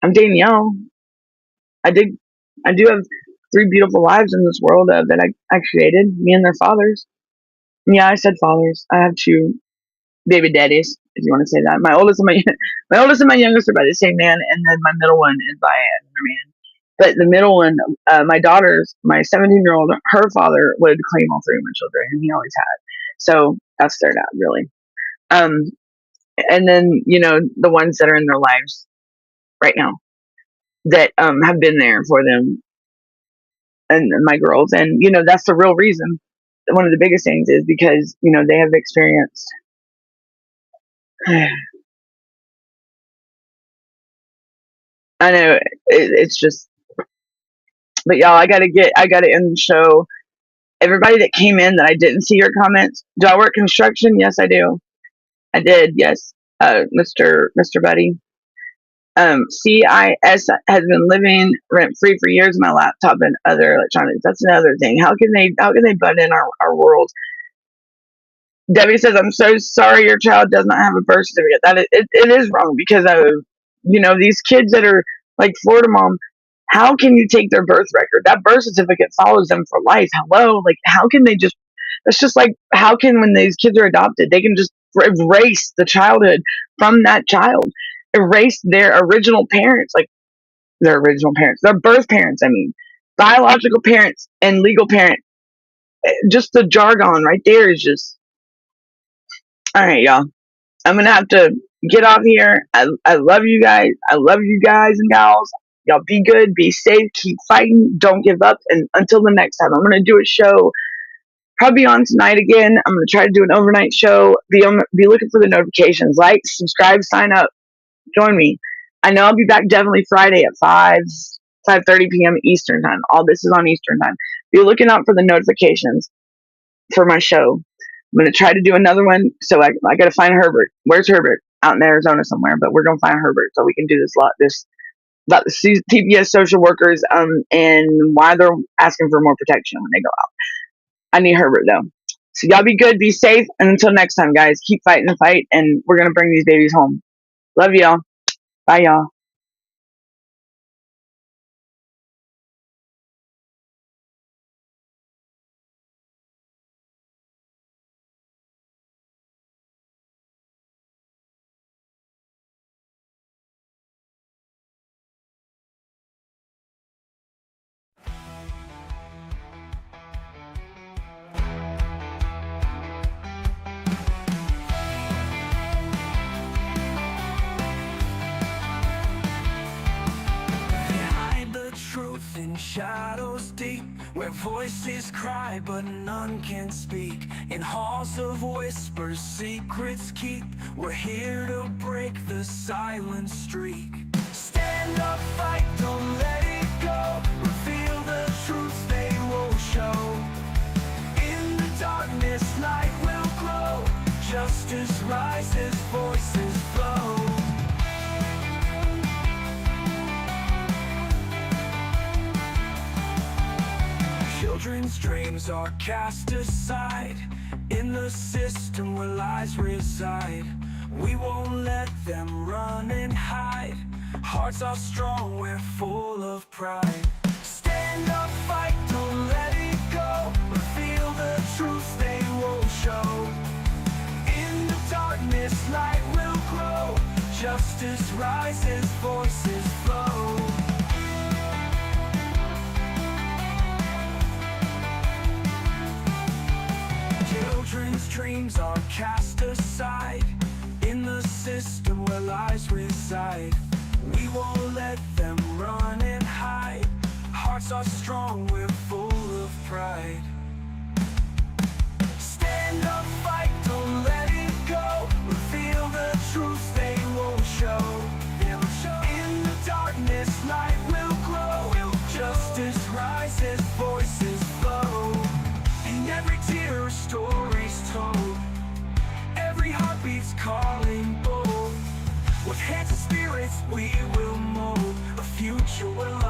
I'm Danielle. I did. I do have three beautiful lives in this world that I created. Me and their fathers. Yeah, I said fathers. I have two baby daddies, if you want to say that. My oldest and my oldest and my youngest are by the same man, and then my middle one is by another man. But the middle one, my daughter's, my 17-year-old, her father would claim all three of my children, and he always had. So that's their dad, really. And then the ones that are in their lives right now that have been there for them, and my girls, and that's the real reason. One of the biggest things is because they have experienced. I know it's just, but y'all, I gotta end the show. Everybody that came in that I didn't see your comments. Do I work construction? Yes, I do. I did. Yes, Mr. Buddy. CIS has been living rent free for years in my laptop and other electronics. That's another thing. How can they butt in our world? Debbie says, I'm so sorry your child does not have a birth certificate. It is wrong because of these kids that are like Florida mom. How can you take their birth record? That birth certificate follows them for life. Hello, like how can they just? It's just like how can when these kids are adopted, they can just erase the childhood from that child, erase their original parents, like their birth parents. I mean, biological parents and legal parent. Just the jargon right there is just. All right, y'all. I'm gonna have to get off here. I love you guys. I love you guys and gals. Y'all be good, be safe, keep fighting, don't give up. And until the next time, I'm gonna do a show probably on tonight again. I'm gonna try to do an overnight show. Be looking for the notifications. Like, subscribe, sign up, join me. I know I'll be back definitely Friday at 5:30 p.m. Eastern time. All this is on Eastern time. Be looking out for the notifications for my show. I'm going to try to do another one. So I got to find Herbert. Where's Herbert? Out in Arizona somewhere. But we're going to find Herbert so we can do this about the TPS social workers and why they're asking for more protection when they go out. I need Herbert though. So y'all be good, be safe, and until next time, guys, keep fighting the fight, and we're going to bring these babies home. Love y'all. Bye, y'all. In shadows deep, where voices cry but none can speak, in halls of whispers secrets keep, we're here to break the silent streak. Stand up, fight, don't let it go, reveal the truth they won't show. In the darkness light will grow, justice rises, voices flow. Children's dreams are cast aside in the system where lies reside. We won't let them run and hide. Hearts are strong, we're full of pride. Stand up, fight, don't let it go. Reveal the truth they won't show. In the darkness, light will grow. Justice rises, voices flow. Children's dreams are cast aside in the system where lies reside. We won't let them run and hide. Hearts are strong, we're full of pride. Stand up, fight, don't let it go. Reveal the truth they won't show. In the darkness, light will grow. Justice rises, voices flow. In every tear, a story's told. Every heartbeat's calling bold. With hands and spirits, we will mold a future where